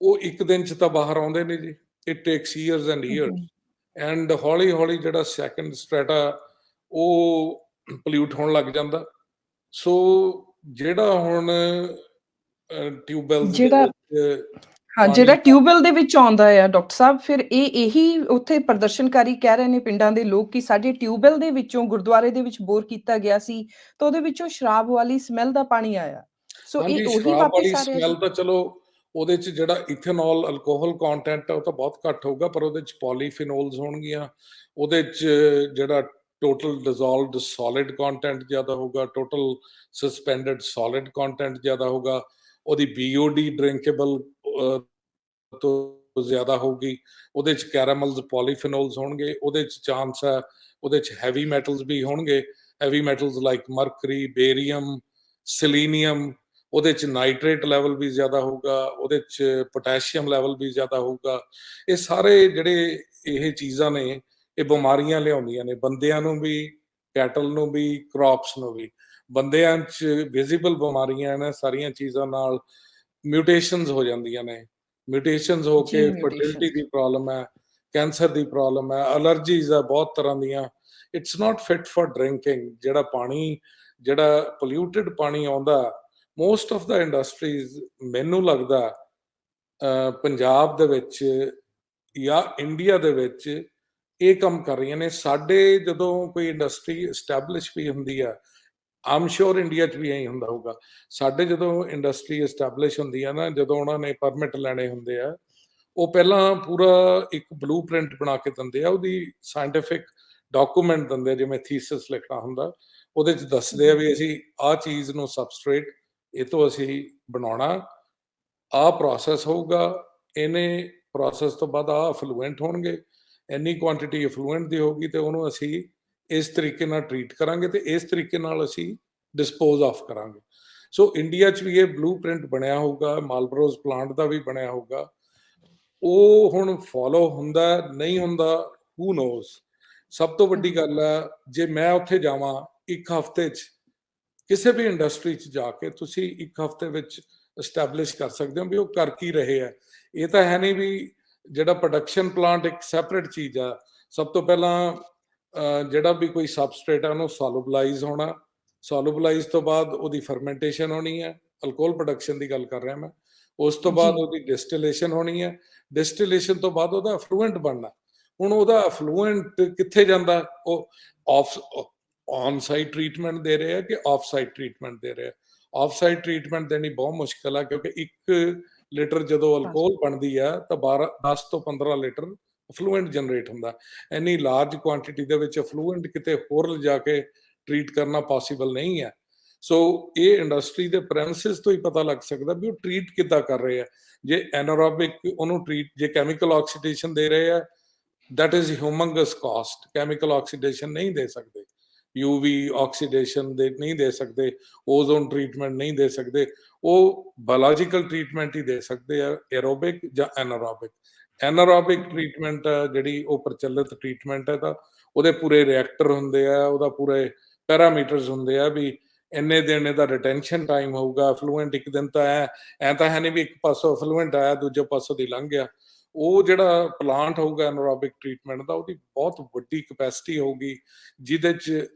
ਉਹ ਇੱਕ ਦਿਨ 'ਚ ਤਾਂ ਬਾਹਰ ਆਉਂਦੇ ਨੇ ਜੀ। It takes years and years, and ਹੌਲੀ ਹੌਲੀ ਜਿਹੜਾ ਸੈਕੰਡ ਸਟ੍ਰੈਟਾ ਉਹ ਪੋਲਿਊਟ ਹੋਣ ਲੱਗ ਜਾਂਦਾ। ਸੋ ਜਿਹੜਾ ਹੁਣ ਟਿਊਬਵੈਲਸ ਦੇ ਜਿਹੜਾ ਵਿੱਚ ਹਾਂ, ਪਾਣੀ ਜਿਹੜਾ ਟਿਊਬਵੈਲ ਦੇ ਵਿੱਚ ਆਉਂਦਾ ਆ ਡਾਕਟਰ ਸਾਹਿਬ, ਫਿਰ ਇਹੀ ਉੱਥੇ ਪ੍ਰਦਰਸ਼ਨਕਾਰੀ ਕਹਿ ਰਹੇ ਨੇ ਪਿੰਡਾਂ ਦੇ ਲੋਕ ਕਿ ਸਾਡੇ ਟਿਊਬਵੈਲ ਦੇ ਵਿੱਚੋਂ ਗੁਰਦੁਆਰੇ ਦੇ ਵਿੱਚ ਬੋਰ ਕੀਤਾ ਗਿਆ ਸੀ ਤਾਂ ਉਹਦੇ ਵਿੱਚੋਂ ਸ਼ਰਾਬ ਵਾਲੀ ਸਮੈਲ ਦਾ ਪਾਣੀ ਆਇਆ। ਸੋ ਇਹ ਹਾਂਜੀ, ਉਹੀ ਸ਼ਰਾਬ ਵਾਲੀ ਵਾਪਿਸ ਆ ਰਿਹਾ ਸਮੈਲ ਜੀ? ਤਾਂ ਚਲੋ ਉਹਦੇ 'ਚ ਜਿਹੜਾ ਇਥੇਨੋਲ ਅਲਕੋਹਲ ਕੰਟੈਂਟ ਆ ਉਹ ਤਾਂ ਬਹੁਤ ਘੱਟ ਹੋਊਗਾ, ਪਰ ਉਹਦੇ 'ਚ ਪੋਲੀਫੀਨੋਲਸ ਹੋਣਗੀਆਂ, ਉਹਦੇ 'ਚ ਜਿਹੜਾ ਟੋਟਲ ਡਿਸੋਲਵਡ ਸੋਲਿਡ ਕੰਟੈਂਟ ਜ਼ਿਆਦਾ ਹੋਊਗਾ, ਟੋਟਲ ਸਸਪੈਂਡਡ ਸੋਲਿਡ ਕੰਟੈਂਟ ਜ਼ਿਆਦਾ ਹੋਊਗਾ, ਉਹਦੀ BOD ਡਰਿੰਕੇਬਲ ਤੋਂ ਜ਼ਿਆਦਾ ਹੋਊਗੀ, ਉਹਦੇ 'ਚ ਕੈਰਾਮਲਸ ਪੋਲੀਫੀਨੋਲਸ ਹੋਣਗੇ, ਉਹਦੇ 'ਚ ਚਾਂਸ ਹੈ ਉਹਦੇ 'ਚ ਹੈਵੀ ਮੈਟਲਸ ਵੀ ਹੋਣਗੇ, ਹੈਵੀ ਮੈਟਲਸ ਲਾਈਕ ਮਰਕਰੀ, ਬੇਰੀਅਮ, ਸਿਲੀਨੀਅਮ, ਉਹਦੇ 'ਚ ਨਾਈਟ੍ਰੇਟ ਲੈਵਲ ਵੀ ਜ਼ਿਆਦਾ ਹੋਊਗਾ, ਉਹਦੇ 'ਚ ਪੋਟੈਸ਼ੀਅਮ ਲੈਵਲ ਵੀ ਜ਼ਿਆਦਾ ਹੋਊਗਾ। ਇਹ ਸਾਰੇ ਜਿਹੜੇ ਇਹ ਚੀਜ਼ਾਂ ਨੇ, ਇਹ ਬਿਮਾਰੀਆਂ ਲਿਆਉਂਦੀਆਂ ਨੇ ਬੰਦਿਆਂ ਨੂੰ ਵੀ, ਕੈਟਲ ਨੂੰ ਵੀ, ਕ੍ਰੌਪਸ ਨੂੰ ਵੀ। ਬੰਦਿਆਂ 'ਚ ਵਿਜ਼ੀਬਲ ਬਿਮਾਰੀਆਂ ਨੇ ਸਾਰੀਆਂ ਚੀਜ਼ਾਂ ਨਾਲ, ਮਿਊਟੇਸ਼ਨਸ ਹੋ ਜਾਂਦੀਆਂ ਨੇ, ਮਿਊਟੇਸ਼ਨਸ ਹੋ ਜੀ, ਕੇ ਫਰਟੀਲਿਟੀ ਮਿਊਟੇਸ਼ਨਸ। ਦੀ ਪ੍ਰੋਬਲਮ ਹੈ, ਕੈਂਸਰ ਦੀ ਪ੍ਰੋਬਲਮ ਹੈ, ਅਲਰਜੀਜ਼ ਆ ਬਹੁਤ ਤਰ੍ਹਾਂ ਦੀਆਂ। It's not fit for drinking. ਜਿਹੜਾ ਪਾਣੀ, ਜਿਹੜਾ ਪੋਲਿਊਟਡ ਪਾਣੀ ਆਉਂਦਾ, ਮੋਸਟ ਆਫ ਦਾ ਇੰਡਸਟਰੀਜ਼ ਮੈਨੂੰ ਲੱਗਦਾ ਪੰਜਾਬ ਦੇ ਵਿੱਚ ਜਾਂ ਇੰਡੀਆ ਦੇ ਵਿੱਚ ਇਹ ਕੰਮ ਕਰ ਰਹੀਆਂ ਨੇ। ਸਾਡੇ ਜਦੋਂ ਕੋਈ ਇੰਡਸਟਰੀ ਐਸਟੈਬਲਿਸ਼ ਵੀ ਹੁੰਦੀ ਆ, ਆਮ ਸ਼ੋਰ ਇੰਡੀਆ 'ਚ ਵੀ ਇਹੀ ਹੁੰਦਾ ਹੋਊਗਾ, ਸਾਡੇ ਜਦੋਂ ਇੰਡਸਟਰੀ ਐਸਟੈਬਲਿਸ਼ ਹੁੰਦੀ ਆ ਨਾ, ਜਦੋਂ ਉਹਨਾਂ ਨੇ ਪਰਮਿਟ ਲੈਣੇ ਹੁੰਦੇ ਆ, ਉਹ ਪਹਿਲਾਂ ਪੂਰਾ ਇੱਕ ਬਲੂਪ੍ਰਿੰਟ ਬਣਾ ਕੇ ਦਿੰਦੇ ਆ, ਉਹਦੀ ਸਾਇੰਟੀਫਿਕ ਡਾਕੂਮੈਂਟ ਦਿੰਦੇ ਆ, ਜਿਵੇਂ ਥੀਸਿਸ ਲਿਖਣਾ ਹੁੰਦਾ, ਉਹਦੇ 'ਚ ਦੱਸਦੇ ਆ ਵੀ ਅਸੀਂ ਆਹ ਚੀਜ਼ ਨੂੰ ਸਬਸਟ੍ਰੇਟ ਇਹ ਤੋਂ ਅਸੀਂ ਬਣਾਉਣਾ, ਆਹ ਪ੍ਰੋਸੈਸ ਹੋਊਗਾ, ਇਹਨੇ ਪ੍ਰੋਸੈਸ ਤੋਂ ਬਾਅਦ ਆਹ ਅਫਲੂਐਂਟ ਹੋਣਗੇ, ਇੰਨੀ ਕੁਆਂਟੀਟੀ ਅਫਲੂਐਂਟ ਦੀ ਹੋਊਗੀ ਤੇ ਉਹਨੂੰ ਅਸੀਂ ਇਸ ਤਰੀਕੇ ਨਾਲ ਟ੍ਰੀਟ ਕਰਾਂਗੇ ਤੇ ਇਸ ਤਰੀਕੇ ਨਾਲ ਅਸੀਂ ਡਿਸਪੋਜ਼ ਆਫ ਕਰਾਂਗੇ। ਸੋ ਇੰਡੀਆ 'ਚ ਵੀ ਇਹ ਬਲੂਪ੍ਰਿੰਟ ਬਣਿਆ ਹੋਊਗਾ, ਮਾਲਬਰੋਜ਼ ਪਲਾਂਟ ਦਾ ਵੀ ਬਣਿਆ ਹੋਊਗਾ। ਉਹ ਹੁਣ ਫੋਲੋ ਹੁੰਦਾ ਨਹੀਂ ਹੁੰਦਾ, ਹੂ ਨੋਜ਼। ਸਭ ਤੋਂ ਵੱਡੀ ਗੱਲ ਹੈ, ਜੇ ਮੈਂ ਉੱਥੇ ਜਾਵਾਂ ਇੱਕ ਹਫ਼ਤੇ 'ਚ, ਕਿਸੇ ਵੀ ਇੰਡਸਟਰੀ 'ਚ ਜਾ ਕੇ ਤੁਸੀਂ ਇੱਕ ਹਫ਼ਤੇ ਵਿੱਚ ਐਸਟੈਬਲਿਸ਼ ਕਰ ਸਕਦੇ ਹੋ ਵੀ ਉਹ ਕਰ ਕੀ ਰਹੇ ਆ। ਇਹ ਤਾਂ ਹੈ ਨਹੀਂ ਵੀ ਜਿਹੜਾ ਪ੍ਰੋਡਕਸ਼ਨ ਪਲਾਂਟ ਇੱਕ ਸੈਪਰੇਟ ਚੀਜ਼ ਆ। ਸਭ ਤੋਂ ਪਹਿਲਾਂ ਜਿਹੜਾ ਵੀ ਕੋਈ ਸਬਸਟ੍ਰੇਟ ਆ ਉਹਨੂੰ ਸੋਲੂਬਲਾਈਜ਼ ਹੋਣਾ, ਸੋਲੂਬਲਾਈਜ਼ ਤੋਂ ਬਾਅਦ ਉਹਦੀ ਫਰਮੈਂਟੇਸ਼ਨ ਹੋਣੀ ਹੈ, ਅਲਕੋਹਲ ਪ੍ਰੋਡਕਸ਼ਨ ਦੀ ਗੱਲ ਕਰ ਰਿਹਾ ਮੈਂ। ਉਸ ਤੋਂ ਬਾਅਦ ਜੀ। ਉਹਦੀ ਡਿਸਟਿਲੇਸ਼ਨ ਹੋਣੀ ਹੈ, ਡਿਸਟਿਲੇਸ਼ਨ ਤੋਂ ਬਾਅਦ ਉਹਦਾ ਅਫਲੂਐਂਟ ਬਣਨਾ। ਹੁਣ ਉਹਦਾ ਅਫਲੂਐਂਟ ਕਿੱਥੇ ਜਾਂਦਾ? ਉਹ ਆਫ ਔਨ ਸਾਈਟ ਟ੍ਰੀਟਮੈਂਟ ਦੇ ਰਹੇ ਆ ਕਿ ਆਫ ਸਾਈਟ ਟ੍ਰੀਟਮੈਂਟ ਦੇ ਰਹੇ ਆ? ਆਫ ਸਾਈਟ ਟ੍ਰੀਟਮੈਂਟ ਦੇਣੀ ਬਹੁਤ ਮੁਸ਼ਕਲ ਆ, ਕਿਉਂਕਿ 1 ਲੀਟਰ ਜਦੋਂ ਅਲਕੋਹਲ ਬਣਦੀ ਆ ਤਾਂ 10 ਤੋਂ 15 ਲੀਟਰ ਅਫਲੂਐਂਟ ਜਨਰੇਟ ਹੁੰਦਾ। ਇੰਨੀ ਲਾਰਜ ਕੁਆਂਟੀਟੀ ਦੇ ਵਿੱਚ ਅਫਲੂਐਂਟ ਕਿਤੇ ਹੋਰ ਲਿਜਾ ਕੇ ਟ੍ਰੀਟ ਕਰਨਾ ਪੋਸੀਬਲ ਨਹੀਂ ਹੈ। ਸੋ ਇਹ ਇੰਡਸਟਰੀ ਦੇ ਪ੍ਰੈਮਿਸਿਸ ਤੋਂ ਹੀ ਪਤਾ ਲੱਗ ਸਕਦਾ ਵੀ ਉਹ ਟ੍ਰੀਟ ਕਿੱਦਾਂ ਕਰ ਰਹੇ ਆ। ਜੇ ਐਨਾਰੋਬਿਕ ਉਹਨੂੰ ਟ੍ਰੀਟ, ਜੇ ਕੈਮੀਕਲ ਆਕਸੀਡੇਸ਼ਨ ਦੇ ਰਹੇ ਆ, that is humongous cost। Chemical oxidation ਨਹੀਂ ਦੇ ਸਕਦੇ। UV ਆਕਸੀਡੇਸ਼ਨ ਦੇ ਨਹੀਂ ਦੇ ਸਕਦੇ, ਓਜ਼ੋਨ ਟ੍ਰੀਟਮੈਂਟ ਨਹੀਂ ਦੇ ਸਕਦੇ, ਉਹ ਬਾਇਓਲੋਜੀਕਲ ਟ੍ਰੀਟਮੈਂਟ ਹੀ ਦੇ ਸਕਦੇ ਆ, ਐਰੋਬਿਕ ਜਾਂ ਐਨਾਰੋਬਿਕ। ਐਨਾਰੋਬਿਕ ਟ੍ਰੀਟਮੈਂਟ ਜਿਹੜੀ ਉਹ ਪ੍ਰਚਲਿਤ ਟ੍ਰੀਟਮੈਂਟ ਹੈ, ਤਾਂ ਉਹਦੇ ਪੂਰੇ ਰਿਐਕਟਰ ਹੁੰਦੇ ਆ, ਉਹਦਾ ਪੂਰੇ ਪੈਰਾਮੀਟਰਸ ਹੁੰਦੇ ਆ ਵੀ ਇੰਨੇ ਦਿਨ ਇਹਦਾ ਰਿਟੈਂਸ਼ਨ ਟਾਈਮ ਹੋਊਗਾ, ਫਲੂਐਂਟ ਇੱਕ ਦਿਨ ਤਾਂ ਐ ਤਾਂ ਹੈ ਨਹੀਂ ਵੀ ਇੱਕ ਪਾਸੋਂ ਫਲੂਐਂਟ ਆਇਆ ਦੂਜੇ ਪਾਸੋਂ ਦੀ ਲੰਘ ਗਿਆ। ਉਹ ਜਿਹੜਾ ਪਲਾਂਟ ਹੋਊਗਾ ਐਨਾਰੋਬਿਕ ਟ੍ਰੀਟਮੈਂਟ ਦਾ, ਉਹਦੀ ਬਹੁਤ ਵੱਡੀ ਕਪੈਸਿਟੀ ਹੋਊਗੀ, ਜਿਹਦੇ 'ਚ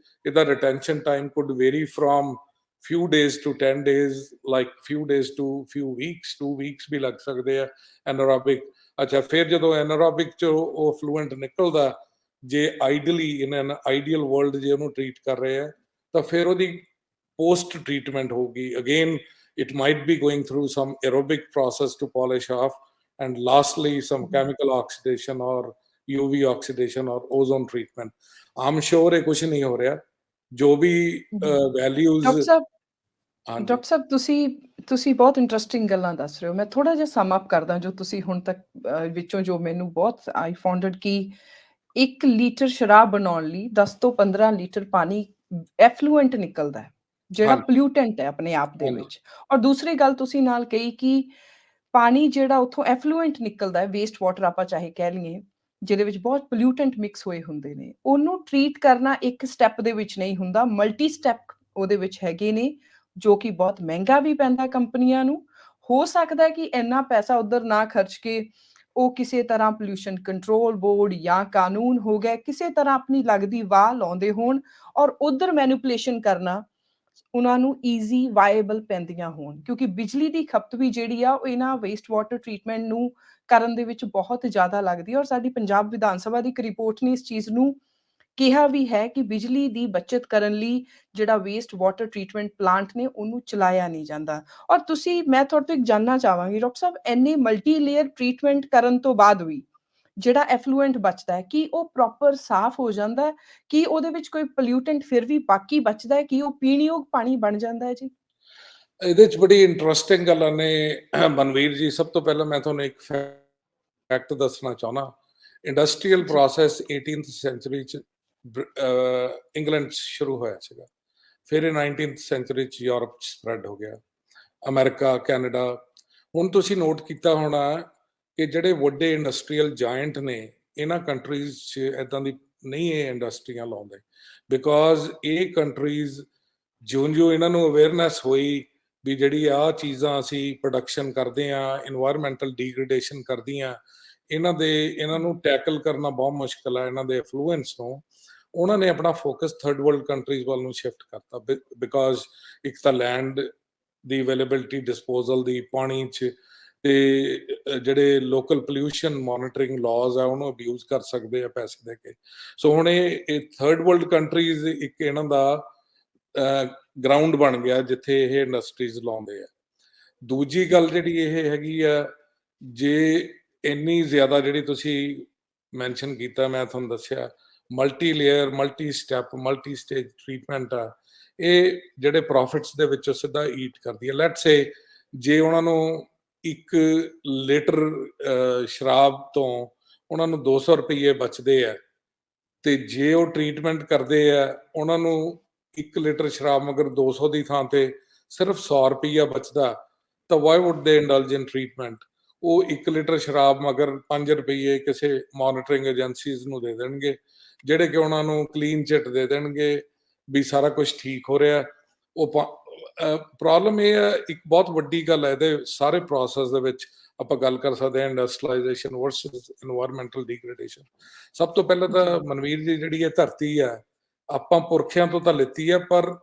ਇਹਦਾ retention time could vary from few days to 10 days, like few days to few weeks, 2 weeks ਵੀ ਲੱਗ ਸਕਦੇ ਆ ਐਨਾਰੋਬਿਕ। ਅੱਛਾ, ਫਿਰ ਜਦੋਂ ਐਨਾਰੋਬਿਕ 'ਚ ਉਹ ਫਲੂਐਂਟ ਨਿਕਲਦਾ, ਜੇ ਆਈਡਲੀ ਇਨ ਐਨ ਆਈਡੀਅਲ ਵਰਲਡ ਜੇ ਉਹਨੂੰ ਟ੍ਰੀਟ ਕਰ ਰਹੇ ਆ, ਤਾਂ ਫਿਰ ਉਹਦੀ post treatment hogi. Again, it might be going through some aerobic process to polish off, and lastly some chemical oxidation or UV oxidation or ozone treatment. I'm sure ਇਹ ਕੁਝ ਨਹੀਂ ਹੋ ਰਿਹਾ, ਜੋ ਵੀ ਵੈਲਿਊਜ਼। ਡਾਕਟਰ ਸਾਹਿਬ ਹਾਂਜੀ ਡਾਕਟਰ ਸਾਹਿਬ ਤੁਸੀਂ ਬਹੁਤ ਇੰਟਰਸਟਿੰਗ ਗੱਲਾਂ ਦੱਸ ਰਹੇ ਹੋ। ਮੈਂ ਥੋੜਾ ਜਿਹਾ ਸਮ ਅਪ ਕਰਦਾ ਜੋ ਤੁਸੀਂ ਹੁਣ ਤੱਕ ਵਿੱਚੋਂ ਜੋ ਮੈਨੂੰ ਬਹੁਤ ਆਈ ਫਾਊਂਡ ਇਟ ਕਿ 1 ਲੀਟਰ ਸ਼ਰਾਬ ਬਣਾਉਣ ਲਈ 10 ਤੋਂ 15 ਲੀਟਰ ਪਾਣੀ ਐਫਲੂਐਂਟ ਨਿਕਲਦਾ ਹੈ, ਜਿਹੜਾ ਹਾਂਜੀ ਪੋਲਿਊਟੈਂਟ ਹੈ ਆਪਣੇ ਆਪ ਦੇ ਹਾਂਜੀ ਵਿੱਚ। ਔਰ ਦੂਸਰੀ ਗੱਲ ਤੁਸੀਂ ਨਾਲ ਕਹੀ ਕਿ ਪਾਣੀ ਜਿਹੜਾ ਉੱਥੋਂ ਐਫਲੂਐਂਟ ਨਿਕਲਦਾ ਹੈ, ਵੇਸਟ ਵਾਟਰ ਆਪਾਂ ਚਾਹੇ ਕਹਿ ਲਈਏ, ਜਿਹਦੇ ਵਿੱਚ ਬਹੁਤ ਪੋਲਿਊਟੈਂਟ ਮਿਕਸ ਹੋਏ ਹੁੰਦੇ ਨੇ, ਉਹਨੂੰ ਟ੍ਰੀਟ ਕਰਨਾ ਇੱਕ ਸਟੈਪ ਦੇ ਵਿੱਚ ਨਹੀਂ ਹੁੰਦਾ, ਮਲਟੀ ਸਟੈਪ ਉਹਦੇ ਵਿੱਚ ਹੈਗੇ ਨੇ, ਜੋ ਕਿ ਬਹੁਤ ਮਹਿੰਗਾ ਵੀ ਪੈਂਦਾ ਕੰਪਨੀਆਂ ਨੂੰ। ਹੋ ਸਕਦਾ ਹੈ ਕਿ ਇੰਨਾ ਪੈਸਾ ਉੱਧਰ ਨਾ ਖਰਚ ਕੇ ਉਹ ਕਿਸੇ ਤਰ੍ਹਾਂ ਪੋਲਿਊਸ਼ਨ ਕੰਟਰੋਲ ਬੋਰਡ ਜਾਂ ਕਾਨੂੰਨ ਹੋ ਗਿਆ, ਕਿਸੇ ਤਰ੍ਹਾਂ ਆਪਣੀ ਲੱਗਦੀ ਵਾਹ ਲਾਉਂਦੇ ਹੋਣ ਔਰ ਉੱਧਰ ਮੈਨੀਪੂਲੇਸ਼ਨ ਕਰਨਾ ਉਹਨਾਂ ਨੂੰ ਈਜ਼ੀ ਵਾਇਏਬਲ ਪੈਂਦੀਆਂ ਹੋਣ, ਕਿਉਂਕਿ ਬਿਜਲੀ ਦੀ ਖਪਤ ਵੀ ਜਿਹੜੀ ਆ ਉਹ ਇਹਨਾਂ ਵੇਸਟ ਵਾਟਰ ਟ੍ਰੀਟਮੈਂਟ ਨੂੰ ਕਰਨ ਦੇ ਵਿੱਚ ਬਹੁਤ ਜ਼ਿਆਦਾ ਲੱਗਦੀ ਹੈ। ਔਰ ਸਾਡੀ ਪੰਜਾਬ ਵਿਧਾਨ ਸਭਾ ਦੀ ਇੱਕ ਰਿਪੋਰਟ ਨੇ ਇਸ ਚੀਜ਼ ਨੂੰ ਕਿਹਾ ਵੀ ਹੈ ਕਿ ਬਿਜਲੀ ਦੀ ਬੱਚਤ ਕਰਨ ਲਈ ਜਿਹੜਾ ਵੇਸਟ ਵਾਟਰ ਟ੍ਰੀਟਮੈਂਟ ਪਲਾਂਟ ਨੇ ਉਹਨੂੰ ਚਲਾਇਆ ਨਹੀਂ ਜਾਂਦਾ। ਔਰ ਮੈਂ ਤੁਹਾਡੇ ਤੋਂ ਇੱਕ ਜਾਨਣਾ ਚਾਹਾਂਗੀ ਡਾਕਟਰ ਸਾਹਿਬ, ਇੰਨੇ ਮਲਟੀ ਲੇਅਰ ਟ੍ਰੀਟਮੈਂਟ ਕਰਨ ਤੋਂ ਬਾਅਦ ਵੀ ਜਿਹੜਾ ਐਫਲੂਐਂਟ ਬਚਦਾ ਹੈ, ਕੀ ਉਹ ਪ੍ਰੋਪਰ ਸਾਫ਼ ਹੋ ਜਾਂਦਾ ਹੈ? ਕੀ ਉਹਦੇ ਵਿੱਚ ਕੋਈ ਪੋਲਿਊਟੈਂਟ ਫਿਰ ਵੀ ਬਾਕੀ ਬਚਦਾ ਹੈ? ਕੀ ਉਹ ਪੀਣਯੋਗ ਪਾਣੀ ਬਣ ਜਾਂਦਾ ਹੈ ਜੀ? ਇਹਦੇ 'ਚ ਬੜੀ ਇੰਟਰਸਟਿੰਗ ਗੱਲਾਂ ਨੇ ਮਨਵੀਰ ਜੀ। ਸਭ ਤੋਂ ਪਹਿਲਾਂ ਮੈਂ ਤੁਹਾਨੂੰ ਇੱਕ ਫੈਕਟ ਦੱਸਣਾ ਚਾਹੁੰਦਾ। ਇੰਡਸਟਰੀਅਲ ਜੀ ਪ੍ਰੋਸੈਸ 18th ਸੈਂਚੁਰੀ 'ਚ ਇੰਗਲੈਂਡ 'ਚ ਸ਼ੁਰੂ ਹੋਇਆ ਸੀਗਾ, ਫਿਰ ਇਹ 19th ਸੈਂਚੁਰੀ 'ਚ ਯੂਰਪ 'ਚ ਸਪਰੈਡ ਹੋ ਗਿਆ, ਅਮਰੀਕਾ, ਕੈਨੇਡਾ। ਹੁਣ ਤੁਸੀਂ ਨੋਟ ਕੀਤਾ ਹੋਣਾ ਕਿ ਜਿਹੜੇ ਵੱਡੇ ਇੰਡਸਟਰੀਅਲ ਜਾਇੰਟ ਨੇ, ਇਹਨਾਂ ਕੰਟਰੀਜ਼ 'ਚ ਇੱਦਾਂ ਦੀ ਨਹੀਂ ਇਹ ਇੰਡਸਟਰੀਆਂ ਲਾਉਂਦੇ, ਬਿਕੋਜ਼ ਇਹ ਕੰਟਰੀਜ਼ ਜਿਉਂ-ਜਿਉਂ ਇਹਨਾਂ ਨੂੰ ਅਵੇਅਰਨੈਸ ਹੋਈ ਵੀ ਜਿਹੜੀ ਆਹ ਚੀਜ਼ਾਂ ਅਸੀਂ ਪ੍ਰੋਡਕਸ਼ਨ ਕਰਦੇ ਹਾਂ ਇਨਵਾਇਰਮੈਂਟਲ ਡੀਗ੍ਰੇਡੇਸ਼ਨ ਕਰਦੀਆਂ, ਇਹਨਾਂ ਨੂੰ ਟੈਕਲ ਕਰਨਾ ਬਹੁਤ ਮੁਸ਼ਕਲ ਹੈ, ਇਹਨਾਂ ਦੇ ਇਨਫਲੂਐਂਸ ਨੂੰ। ਉਹਨਾਂ ਨੇ ਆਪਣਾ ਫੋਕਸ ਥਰਡ ਵਰਲਡ ਕੰਟਰੀਜ਼ ਵੱਲ ਨੂੰ ਸ਼ਿਫਟ ਕਰਤਾ, ਬਿਕੋਜ਼ ਇੱਕ ਤਾਂ ਲੈਂਡ ਦੀ ਅਵੇਲੇਬਿਲਿਟੀ, ਡਿਸਪੋਜ਼ਲ ਦੀ, ਪਾਣੀ 'ਚ, ਤੇ ਜਿਹੜੇ ਲੋਕਲ ਪੋਲਿਊਸ਼ਨ ਮੋਨੀਟਰਿੰਗ ਲਾਜ਼ ਆ ਉਹਨੂੰ ਅਬਿਊਜ਼ ਕਰ ਸਕਦੇ ਆ ਪੈਸੇ ਦੇ ਕੇ। ਸੋ ਹੁਣ ਇਹ ਥਰਡ ਵਰਲਡ ਕੰਟਰੀਜ਼ ਇੱਕ ਇਹਨਾਂ ਦਾ ਗਰਾਊਂਡ ਬਣ ਗਿਆ ਜਿੱਥੇ ਇਹ ਇੰਡਸਟਰੀਜ਼ ਲਾਉਂਦੇ ਆ। ਦੂਜੀ ਗੱਲ ਜਿਹੜੀ ਇਹ ਹੈਗੀ ਆ, ਜੇ ਇੰਨੀ ਜ਼ਿਆਦਾ ਜਿਹੜੀ ਤੁਸੀਂ ਮੈਂਸ਼ਨ ਕੀਤਾ, ਮੈਂ ਤੁਹਾਨੂੰ ਦੱਸਿਆ multi layer, multi step, multi stage treatment ਆ, ਇਹ ਜਿਹੜੇ ਪ੍ਰੋਫਿਟਸ ਦੇ ਵਿੱਚੋਂ ਸਿੱਧਾ ਈਟ ਕਰਦੀ ਹੈ। ਲੈਟਸ ਸੇ ਜੇ ਉਹਨਾਂ ਨੂੰ 1 ਲੀਟਰ ਸ਼ਰਾਬ ਤੋਂ ਉਹਨਾਂ ਨੂੰ 200 ਰੁਪਏ ਬਚਦੇ ਆ, ਤੇ ਜੇ ਉਹ ਟ੍ਰੀਟਮੈਂਟ ਕਰਦੇ ਆ, ਉਹਨਾਂ ਨੂੰ 1 ਲੀਟਰ ਸ਼ਰਾਬ ਮਗਰ 200 ਦੀ ਥਾਂ ਤੇ ਸਿਰਫ 100 ਰੁਪਈਆ ਬਚਦਾ, ਤਾਂ ਵਾਈ ਵੁੱਡ ਦੇ ਇੰਡਲਜ ਇਨ ਟ੍ਰੀਟਮੈਂਟ? ਉਹ 1 ਲੀਟਰ ਸ਼ਰਾਬ ਮਗਰ 5 ਰੁਪਈਏ ਕਿਸੇ ਮੋਨੀਟਰਿੰਗ ਏਜੰਸੀਜ਼ ਨੂੰ ਦੇ ਦੇਣਗੇ, ਜਿਹੜੇ ਕਿ ਉਹਨਾਂ ਨੂੰ ਕਲੀਨ ਚਿੱਟ ਦੇ ਦੇਣਗੇ ਵੀ ਸਾਰਾ ਕੁਝ ਠੀਕ ਹੋ ਰਿਹਾ। ਉਹ ਪ੍ਰੋਬਲਮ ਇਹ ਹੈ, ਇੱਕ ਬਹੁਤ ਵੱਡੀ ਗੱਲ ਹੈ ਇਹਦੇ ਸਾਰੇ ਪ੍ਰੋਸੈਸ ਦੇ ਵਿੱਚ। ਆਪਾਂ ਗੱਲ ਕਰ ਸਕਦੇ ਹਾਂ ਇੰਡਸਟਰੀਲਾਈਜੇਸ਼ਨ ਵਰਸਸ ਇਨਵਾਇਰਮੈਂਟਲ ਡੀਗ੍ਰੇਡੇਸ਼ਨ। ਸਭ ਤੋਂ ਪਹਿਲਾਂ ਤਾਂ ਮਨਵੀਰ ਜੀ, ਜਿਹੜੀ ਇਹ ਧਰਤੀ ਆ, ਆਪਾਂ ਪੁਰਖਿਆਂ ਤੋਂ ਤਾਂ ਲਿੱਤੀ ਆ, ਪਰ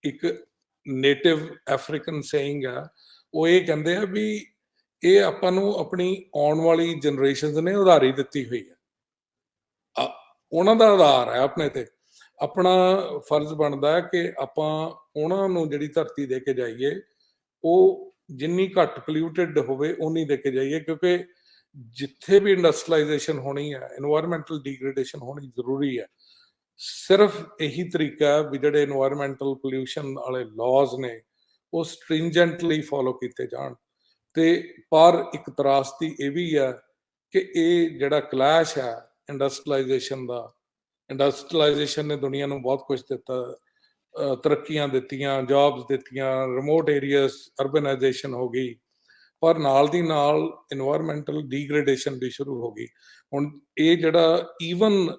ਇੱਕ ਨੇਟਿਵ ਅਫਰੀਕਨ ਸੇਇੰਗ ਆ, ਉਹ ਇਹ ਕਹਿੰਦੇ ਆ ਵੀ ਇਹ ਆਪਾਂ ਨੂੰ ਆਪਣੀ ਆਉਣ ਵਾਲੀ ਜਨਰੇਸ਼ਨਸ ਨੇ ਉਧਾਰੀ ਦਿੱਤੀ ਹੋਈ ਹੈ, ਉਹਨਾਂ ਦਾ ਆਧਾਰ ਹੈ ਆਪਣੇ ਤੇ। ਆਪਣਾ ਫਰਜ਼ ਬਣਦਾ ਹੈ ਕਿ ਆਪਾਂ ਉਹਨਾਂ ਨੂੰ ਜਿਹੜੀ ਧਰਤੀ ਦੇ ਕੇ ਜਾਈਏ, ਉਹ ਜਿੰਨੀ ਘੱਟ ਪੋਲਿਊਟਿਡ ਹੋਵੇ ਉਨੀ ਦੇ ਕੇ ਜਾਈਏ, ਕਿਉਂਕਿ ਜਿੱਥੇ ਵੀ ਇੰਡਸਟਰੀਲਾਈਜੇਸ਼ਨ ਹੋਣੀ ਹੈ, ਇਨਵਾਇਰਮੈਂਟਲ ਡੀਗ੍ਰੇਡੇਸ਼ਨ ਹੋਣੀ ਜ਼ਰੂਰੀ ਹੈ। ਸਿਰਫ ਇਹੀ ਤਰੀਕਾ ਹੈ ਵੀ ਜਿਹੜੇ ਇਨਵਾਇਰਮੈਂਟਲ ਪੋਲਿਊਸ਼ਨ ਵਾਲੇ ਲਾਜ਼ ਨੇ ਉਹ ਸਟ੍ਰਿੰਜੈਂਟਲੀ ਫੋਲੋ ਕੀਤੇ ਜਾਣ। ਤੇ ਪਰ ਇੱਕ ਤਰਾਸਦੀ ਇਹ ਵੀ ਹੈ ਕਿ ਇਹ ਜਿਹੜਾ ਕਲੈਸ਼ ਹੈ ਇੰਡਸਟਰੀਲਾਈਜੇਸ਼ਨ ਦਾ ਇੰਡਸਟਰੀਲਾਈਜੇਸ਼ਨ ਨੇ ਦੁਨੀਆ ਨੂੰ ਬਹੁਤ ਕੁਝ ਦਿੱਤਾ, ਤਰੱਕੀਆਂ ਦਿੱਤੀਆਂ, ਜੌਬਸ ਦਿੱਤੀਆਂ, ਰਿਮੋਟ ਏਰੀਆਸ, ਅਰਬਨਾਈਜੇਸ਼ਨ ਹੋ ਗਈ, ਪਰ ਨਾਲ ਦੀ ਨਾਲ ਇਨਵਾਇਰਮੈਂਟਲ ਡੀਗ੍ਰੇਡੇਸ਼ਨ ਵੀ ਸ਼ੁਰੂ ਹੋ ਗਈ। ਹੁਣ ਇਹ ਜਿਹੜਾ ਈਵਨ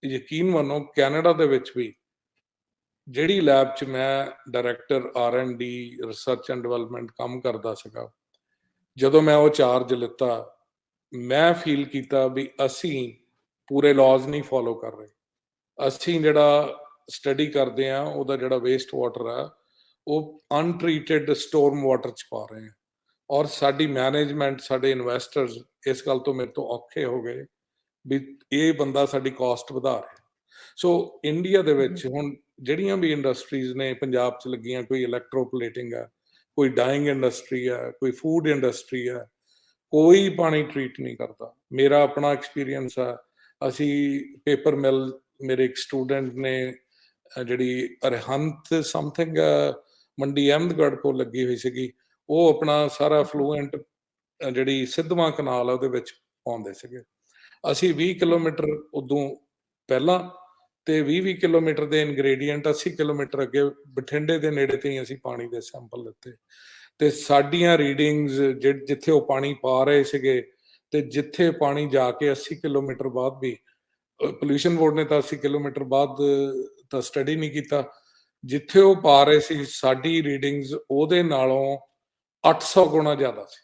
ਯਕੀਨ ਮੰਨੋ ਕੈਨੇਡਾ ਦੇ ਵਿੱਚ ਵੀ ਜਿਹੜੀ ਲੈਬ 'ਚ ਮੈਂ director R&D research and development ਕੰਮ ਕਰਦਾ ਸੀਗਾ, ਜਦੋਂ ਮੈਂ ਉਹ ਚਾਰਜ ਲਿੱਤਾ, ਮੈਂ ਫੀਲ ਕੀਤਾ ਵੀ ਅਸੀਂ ਪੂਰੇ ਲਾਜ਼ ਨਹੀਂ ਫੋਲੋ ਕਰ ਰਹੇ। ਅਸੀਂ ਜਿਹੜਾ ਸਟੱਡੀ ਕਰਦੇ ਆ ਉਹਦਾ ਜਿਹੜਾ ਵੇਸਟ ਵਾਟਰ ਆ ਉਹ ਅਨਟ੍ਰੀਟਡ ਸਟੋਰਮ ਵਾਟਰ 'ਚ ਪਾ ਰਹੇ ਆ, ਔਰ ਸਾਡੀ ਮੈਨੇਜਮੈਂਟ, ਸਾਡੇ ਇਨਵੈਸਟਰਸ ਇਸ ਗੱਲ ਤੋਂ ਮੇਰੇ ਤੋਂ ਔਖੇ ਹੋ ਗਏ ਵੀ ਇਹ ਬੰਦਾ ਸਾਡੀ ਕਾਸਟ ਵਧਾ ਰਿਹਾ। ਸੋ ਇੰਡੀਆ ਦੇ ਵਿੱਚ ਹੁਣ ਜਿਹੜੀਆਂ ਵੀ ਇੰਡਸਟਰੀਜ਼ ਨੇ ਪੰਜਾਬ 'ਚ ਲੱਗੀਆਂ, ਕੋਈ ਇਲੈਕਟ੍ਰੋਪਲੇਟਿੰਗ ਆ, ਕੋਈ ਡਾਈਂਗ ਇੰਡਸਟਰੀ ਆ, ਕੋਈ ਫੂਡ ਇੰਡਸਟਰੀ ਆ, ਕੋਈ ਪਾਣੀ ਟਰੀਟ ਨਹੀਂ ਕਰਦਾ। ਮੇਰਾ ਆਪਣਾ ਐਕਸਪੀਰੀਅੰਸ ਆ, ਅਸੀਂ ਪੇਪਰ ਮਿਲ, ਮੇਰੇ ਇੱਕ ਸਟੂਡੈਂਟ ਨੇ ਜਿਹੜੀ ਅਰਹੰਤ ਸਮਥਿੰਗ ਮੰਡੀ ਅਹਿਮਦਗੜ੍ਹ ਕੋਲ ਲੱਗੀ ਹੋਈ ਸੀਗੀ, ਉਹ ਆਪਣਾ ਸਾਰਾ ਫਲੂਐਂਟ ਜਿਹੜੀ ਸਿੱਧਵਾਂ ਕਨਾਲ ਆ ਉਹਦੇ ਵਿੱਚ ਪਾਉਂਦੇ ਸੀਗੇ। ਅਸੀਂ 20 ਕਿਲੋਮੀਟਰ ਉਦੋਂ ਪਹਿਲਾਂ ਤੇ 20 ਕਿਲੋਮੀਟਰ ਦੇ ਇਨਗਰੀਡੀਐਂਟ 80 ਕਿਲੋਮੀਟਰ ਅੱਗੇ ਬਠਿੰਡੇ ਦੇ ਨੇੜੇ ਤੇ ਹੀ ਅਸੀਂ ਪਾਣੀ ਦੇ ਸੈਂਪਲ ਲਿੱਤੇ, ਤੇ ਸਾਡੀਆਂ ਰੀਡਿੰਗਸ ਜਿੱਥੇ ਉਹ ਪਾਣੀ ਪਾ ਰਹੇ ਸੀਗੇ ਤੇ ਜਿੱਥੇ ਪਾਣੀ ਜਾ ਕੇ 80 ਕਿਲੋਮੀਟਰ ਬਾਅਦ ਵੀ, ਪੋਲਿਊਸ਼ਨ ਬੋਰਡ ਨੇ ਤਾਂ 80 ਕਿਲੋਮੀਟਰ ਬਾਅਦ ਤਾਂ ਸਟੱਡੀ ਨਹੀਂ ਕੀਤਾ, ਜਿੱਥੇ ਉਹ ਪਾ ਰਹੇ ਸੀ ਸਾਡੀ ਰੀਡਿੰਗਸ ਉਹਦੇ ਨਾਲੋਂ 800 ਗੁਣਾ ਜ਼ਿਆਦਾ ਸੀ।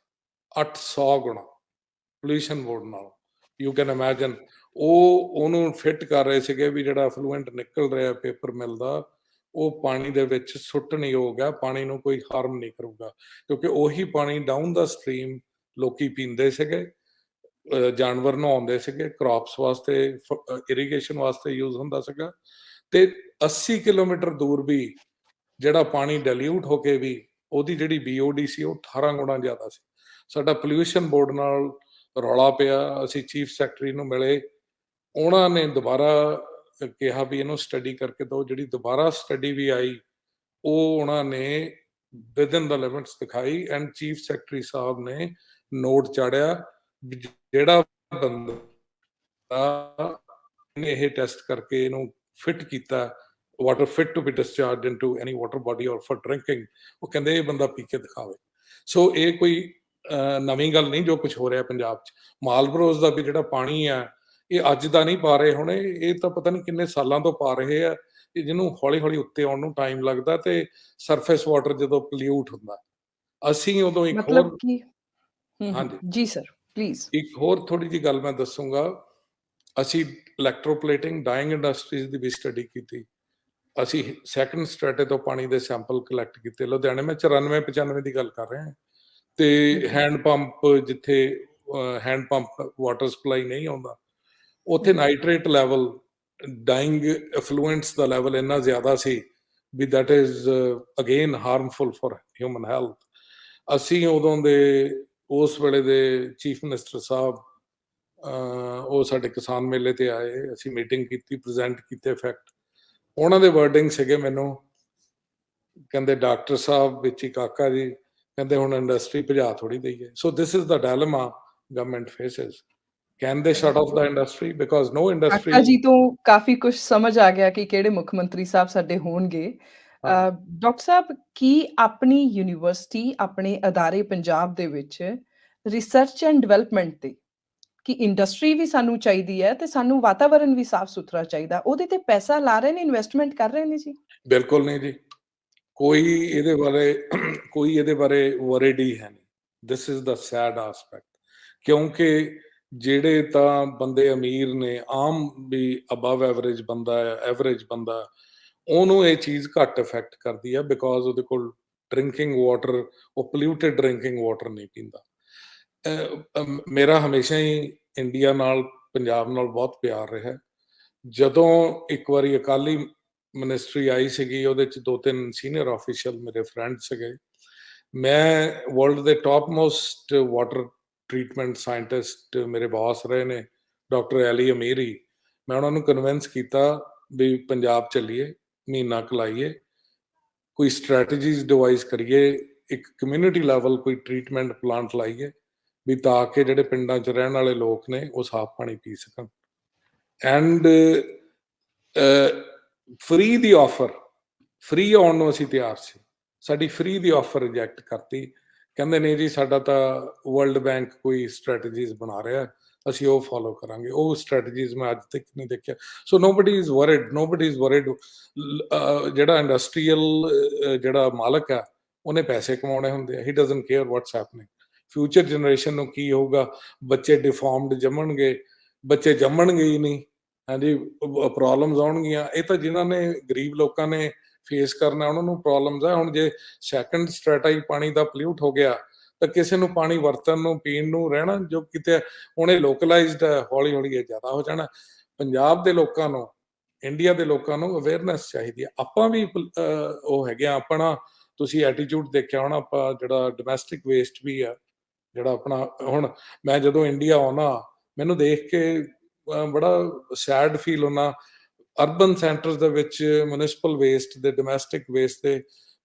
800 ਗੁਣਾ ਪੋਲਿਊਸ਼ਨ ਬੋਰਡ ਨਾਲੋਂ। ਯੂ ਕੈਨ ਇਮੈਜਿਨ ਉਹ ਉਹਨੂੰ ਫਿੱਟ ਕਰ ਰਹੇ ਸੀਗੇ ਵੀ ਜਿਹੜਾ ਫਲੂਐਂਟ ਨਿਕਲ ਰਿਹਾ ਪੇਪਰ ਮਿਲ ਦਾ ਉਹ ਪਾਣੀ ਦੇ ਵਿੱਚ ਸੁੱਟਣਯੋਗ ਹੈ, ਪਾਣੀ ਨੂੰ ਕੋਈ ਹਾਰਮ ਨਹੀਂ ਕਰੂਗਾ, ਕਿਉਂਕਿ ਉਹੀ ਪਾਣੀ ਡਾਊਨ ਦਾ ਸਟਰੀਮ ਲੋਕੀ ਪੀਂਦੇ ਸੀਗੇ, ਜਾਨਵਰ ਨਹਾਉਂਦੇ ਸੀਗੇ, ਕ੍ਰੌਪਸ ਵਾਸਤੇ, ਇਰੀਗੇਸ਼ਨ ਵਾਸਤੇ ਯੂਜ਼ ਹੁੰਦਾ ਸੀਗਾ। ਤੇ 80 ਕਿਲੋਮੀਟਰ ਦੂਰ ਵੀ ਜਿਹੜਾ ਪਾਣੀ ਡਾਇਲਿਊਟ ਹੋ ਕੇ ਵੀ ਉਹਦੀ ਜਿਹੜੀ BOD ਸੀ ਉਹ 18 ਗੁਣਾ ਜ਼ਿਆਦਾ ਸੀ। ਸਾਡਾ ਪੋਲਿਊਸ਼ਨ ਬੋਰਡ ਨਾਲ ਰੌਲਾ ਪਿਆ, ਅਸੀਂ ਚੀਫ ਸੈਕਟਰੀ ਨੂੰ ਮਿਲੇ, ਉਹਨਾਂ ਨੇ ਦੁਬਾਰਾ ਕਿਹਾ ਵੀ ਇਹਨੂੰ ਸਟੱਡੀ ਕਰਕੇ ਦਿਓ। ਜਿਹੜੀ ਦੁਬਾਰਾ ਸਟੱਡੀ ਵੀ ਆਈ ਉਹ ਉਹਨਾਂ ਨੇ ਵਿਦਨ ਦਾ ਲਿਮਿਟਸ ਦਿਖਾਈ, ਐਂਡ ਚੀਫ ਸੈਕਟਰੀ ਸਾਹਿਬ ਨੇ ਨੋਟ ਚਾੜਿਆ ਜਿਹੜਾ ਬੰਦਾ ਨੇ ਇਹ ਟੈਸਟ ਕਰਕੇ ਇਹਨੂੰ ਫਿਟ ਕੀਤਾ, water fit to be discharge into any water body or for drinking, ਉਹ ਕਹਿੰਦੇ ਇਹ ਬੰਦਾ ਪੀ ਕੇ ਦਿਖਾਵੇ। ਸੋ ਇਹ ਕੋਈ ਨਵੀਂ ਗੱਲ ਨਹੀਂ ਜੋ ਕੁਝ ਹੋ ਰਿਹਾ ਪੰਜਾਬ 'ਚ। ਮਾਲਬਰੋਜ਼ ਦਾ ਵੀ ਜਿਹੜਾ ਪਾਣੀ ਆ ਇਹ ਅੱਜ ਦਾ ਨਹੀਂ ਪਾ ਰਹੇ ਹੁਣ, ਇਹ ਤਾਂ ਪਤਾ ਨਹੀਂ ਕਿੰਨੇ ਸਾਲਾਂ ਤੋਂ ਪਾ ਰਹੇ ਆ, ਜਿਹਨੂੰ ਹੌਲੀ ਹੌਲੀ ਉੱਤੇ ਆਉਣ ਨੂੰ ਟਾਈਮ ਲੱਗਦਾ, ਤੇ ਸਰਫੇਸ ਵਾਟਰ ਜਦੋਂ ਪੋਲਿਊਟ ਹੁੰਦਾ ਅਸੀਂ ਉਦੋਂ ਇੱਕ ਮਤਲਬ ਹੋਰ ਕਿ ਹਾਂਜੀ ਜੀ ਸਰ ਪਲੀਜ਼। ਇੱਕ ਹੋਰ ਥੋੜੀ ਜਿਹੀ ਗੱਲ ਮੈਂ ਦੱਸੂਗਾ। ਅਸੀਂ ਇਲੈਕਟ੍ਰੋਪਲੇਟਿੰਗ, ਡਾਈਂਗ ਇੰਡਸਟਰੀਜ਼ ਦੀ ਵੀ ਸਟੱਡੀ ਕੀਤੀ। ਅਸੀਂ ਸੈਕੰਡ ਸਟ੍ਰੈਟੇ ਤੋਂ ਪਾਣੀ ਦੇ ਸੈਂਪਲ ਕਲੈਕਟ ਕੀਤੇ। ਲੁਧਿਆਣੇ ਮੈਂ 94-95 ਦੀ ਗੱਲ ਕਰ ਰਿਹਾ, ਤੇ ਹੈਂਡ ਪੰਪ, ਜਿੱਥੇ ਹੈਂਡ ਪੰਪ ਵਾਟਰ ਸਪਲਾਈ ਨਹੀਂ ਆਉਂਦਾ, ਉੱਥੇ ਨਾਈਟ੍ਰੇਟ ਲੈਵਲ, ਡਾਈਂਗ ਐਫਲੂਐਂਟਸ ਦਾ ਲੈਵਲ ਇੰਨਾ ਜ਼ਿਆਦਾ ਸੀ ਵੀ that is again harmful for human health. ਅਸੀਂ ਉਦੋਂ ਦੇ ਉਸ ਵੇਲੇ ਦੇ ਚੀਫ ਮਿਨਿਸਟਰ ਸਾਹਿਬ ਉਹ ਸਾਡੇ ਕਿਸਾਨ ਮੇਲੇ ਤੇ ਆਏ, ਅਸੀਂ ਮੀਟਿੰਗ ਕੀਤੀ, ਪ੍ਰੈਜ਼ੈਂਟ ਕੀਤੇ ਫੈਕਟ। ਉਹਨਾਂ ਦੇ ਵਰਡਿੰਗ ਸੀਗੇ ਮੈਨੂੰ, ਕਹਿੰਦੇ ਡਾਕਟਰ ਸਾਹਿਬ ਵਿੱਚ ਹੀ ਕਾਕਾ ਜੀ, ਕਹਿੰਦੇ ਹੁਣ ਇੰਡਸਟਰੀ ਭਜਾ ਥੋੜੀ ਦਈਏ। So this is the dilemma government faces. Can they shut off the industry because no industry. ਕਾਕਾ ਜੀ ਤੋਂ ਕਾਫੀ ਕੁਝ ਸਮਝ ਆ ਗਿਆ ਕਿ ਕਿਹੜੇ ਮੁੱਖ ਮੰਤਰੀ ਸਾਹਿਬ ਸਾਡੇ ਹੋਣਗੇ। ਡਾਕਟਰ ਸਾਹਿਬ, ਕੀ ਆਪਣੀ ਯੂਨੀਵਰਸਿਟੀ, ਆਪਣੇ ਅਦਾਰੇ ਪੰਜਾਬ ਦੇ ਵਿੱਚ ਰਿਸਰਚ ਐਂਡ ਡਿਵੈਲਪਮੈਂਟ ਤੇ, ਕਿ ਇੰਡਸਟਰੀ ਵੀ ਸਾਨੂੰ ਚਾਹੀਦੀ ਹੈ ਤੇ ਸਾਨੂੰ ਵਾਤਾਵਰਣ ਵੀ ਸਾਫ਼ ਸੁਥਰਾ ਚਾਹੀਦਾ, ਉਹਦੇ ਤੇ ਪੈਸਾ ਲਾ ਰਹੇ ਨੇ, ਇਨਵੈਸਟਮੈਂਟ ਕਰ ਰਹੇ ਨੇ ਜੀ? ਬਿਲਕੁਲ ਨਹੀਂ ਜੀ, ਕੋਈ ਇਹਦੇ ਬਾਰੇ ਵਰਿਡ ਹੀ ਹੈ ਨਹੀਂ। This is the sad aspect, ਕਿਉਂਕਿ ਜਿਹੜੇ ਤਾਂ ਬੰਦੇ ਅਮੀਰ ਨੇ, ਆਮ ਵੀ ਅਬਵ ਐਵਰੇਜ ਬੰਦਾ ਹੈ, ਐਵਰੇਜ ਬੰਦਾ, ਉਹਨੂੰ ਇਹ ਚੀਜ਼ ਘੱਟ ਇਫੈਕਟ ਕਰਦੀ ਹੈ ਬਿਕਾਜ਼ ਉਹਦੇ ਕੋਲ ਡਰਿੰਕਿੰਗ ਵਾਟਰ, ਉਹ ਪੋਲਿਊਟਡ ਡਰਿੰਕਿੰਗ ਵਾਟਰ ਨਹੀਂ ਪੀਂਦਾ। ਮੇਰਾ ਹਮੇਸ਼ਾ ਹੀ ਇੰਡੀਆ ਨਾਲ, ਪੰਜਾਬ ਨਾਲ ਬਹੁਤ ਪਿਆਰ ਰਿਹਾ। ਜਦੋਂ ਇੱਕ ਵਾਰੀ ਅਕਾਲੀ ਮਿਨਿਸਟਰੀ ਆਈ ਸੀਗੀ, ਉਹਦੇ 'ਚ 2-3 ਸੀਨੀਅਰ ਆਫੀਸ਼ੀਅਲ ਮੇਰੇ ਫਰੈਂਡ ਸੀਗੇ। ਮੈਂ ਵਰਲਡ ਦੇ top most water treatment scientist ਮੇਰੇ ਬੌਸ ਰਹੇ ਨੇ, ਡਾਕਟਰ ਐਲੀ ਅਮੀਰੀ। ਮੈਂ ਉਹਨਾਂ ਨੂੰ ਕਨਵਿੰਸ ਕੀਤਾ ਵੀ ਪੰਜਾਬ ਚੱਲੀਏ, ਮਹੀਨਾ ਕੁ ਲਾਈਏ, ਕੋਈ ਸਟ੍ਰੈਟਜੀਜ਼ ਡਿਵਾਈਸ ਕਰੀਏ, ਇੱਕ ਕਮਿਊਨਿਟੀ ਲੈਵਲ ਕੋਈ ਟ੍ਰੀਟਮੈਂਟ ਪਲਾਂਟ ਲਾਈਏ, ਵੀ ਤਾਂ ਕਿ ਜਿਹੜੇ ਪਿੰਡਾਂ 'ਚ ਰਹਿਣ ਵਾਲੇ ਲੋਕ ਨੇ ਉਹ ਸਾਫ਼ ਪਾਣੀ ਪੀ ਸਕਣ। And free the offer, free ਆਉਣ ਨੂੰ ਅਸੀਂ ਤਿਆਰ ਸੀ, ਸਾਡੀ ਫ੍ਰੀ ਦੀ ਆਫਰ ਰਿਜੈਕਟ ਕਰਤੀ। ਕਹਿੰਦੇ ਨਹੀਂ ਜੀ, ਸਾਡਾ ਤਾਂ ਵਰਲਡ ਬੈਂਕ ਕੋਈ ਸਟ੍ਰੈਟਜੀਜ਼ ਬਣਾ ਰਿਹਾ, ਅਸੀਂ ਉਹ ਫੋਲੋ ਕਰਾਂਗੇ। ਉਹ ਸਟ੍ਰੈਟਜੀਜ਼ ਮੈਂ ਅੱਜ ਤੱਕ ਨਹੀਂ ਦੇਖਿਆ। So nobody is worried. ਜਿਹੜਾ ਇੰਡਸਟਰੀਅਲ ਜਿਹੜਾ ਮਾਲਕ ਆ, ਉਹਨੇ ਪੈਸੇ ਕਮਾਉਣੇ ਹੁੰਦੇ ਆ। He doesn't care what's happening. Future generation ਨੂੰ ਕੀ ਹੋਊਗਾ? ਬੱਚੇ ਡਿਫਾਰਮਡ ਜੰਮਣਗੇ ਹੀ ਨਹੀਂ, ਹਾਂਜੀ, ਪ੍ਰੋਬਲਮਸ ਆਉਣਗੀਆਂ। ਇਹ ਤਾਂ ਜਿਨ੍ਹਾਂ ਨੇ ਗਰੀਬ ਲੋਕਾਂ ਨੇ ਫੇਸ ਕਰਨਾ, ਉਹਨਾਂ ਨੂੰ ਪ੍ਰੋਬਲਮਸ ਆ। ਹੁਣ ਜੇ ਸੈਕੰਡ ਸਟ੍ਰੈਟਾ ਹੀ ਪਾਣੀ ਦਾ ਪੋਲਿਊਟ ਹੋ ਗਿਆ, ਤਾਂ ਕਿਸੇ ਨੂੰ ਪਾਣੀ ਵਰਤਣ ਨੂੰ, ਪੀਣ ਨੂੰ, ਰਹਿਣਾ ਜੋ ਕਿਤੇ ਹੁਣ ਇਹ ਲੋਕਲਾਈਜ਼ਡ ਹੈ, ਹੌਲੀ ਹੌਲੀ ਇਹ ਜ਼ਿਆਦਾ ਹੋ ਜਾਣਾ। ਪੰਜਾਬ ਦੇ ਲੋਕਾਂ ਨੂੰ, ਇੰਡੀਆ ਦੇ ਲੋਕਾਂ ਨੂੰ ਅਵੇਅਰਨੈਸ ਚਾਹੀਦੀ ਹੈ। ਆਪਾਂ ਵੀ ਉਹ ਹੈਗੇ ਆ, ਆਪਣਾ ਤੁਸੀਂ ਐਟੀਟਿਊਡ ਦੇਖਿਆ ਹੋਣਾ, ਆਪਾਂ ਜਿਹੜਾ ਡੋਮੈਸਟਿਕ ਵੇਸਟ ਵੀ ਆ, ਜਿਹੜਾ ਆਪਣਾ, ਹੁਣ ਮੈਂ ਜਦੋਂ ਇੰਡੀਆ ਆਉਣਾ, ਮੈਨੂੰ ਦੇਖ ਕੇ ਬੜਾ ਸੈਡ ਫੀਲ ਹੋਣਾ। ਅਰਬਨ ਸੈਂਟਰਸ ਦੇ ਵਿੱਚ ਮਿਊਨਿਸਪਲ ਵੇਸਟ ਦੇ, ਡੋਮੈਸਟਿਕ ਵੇਸਟ ਦੇ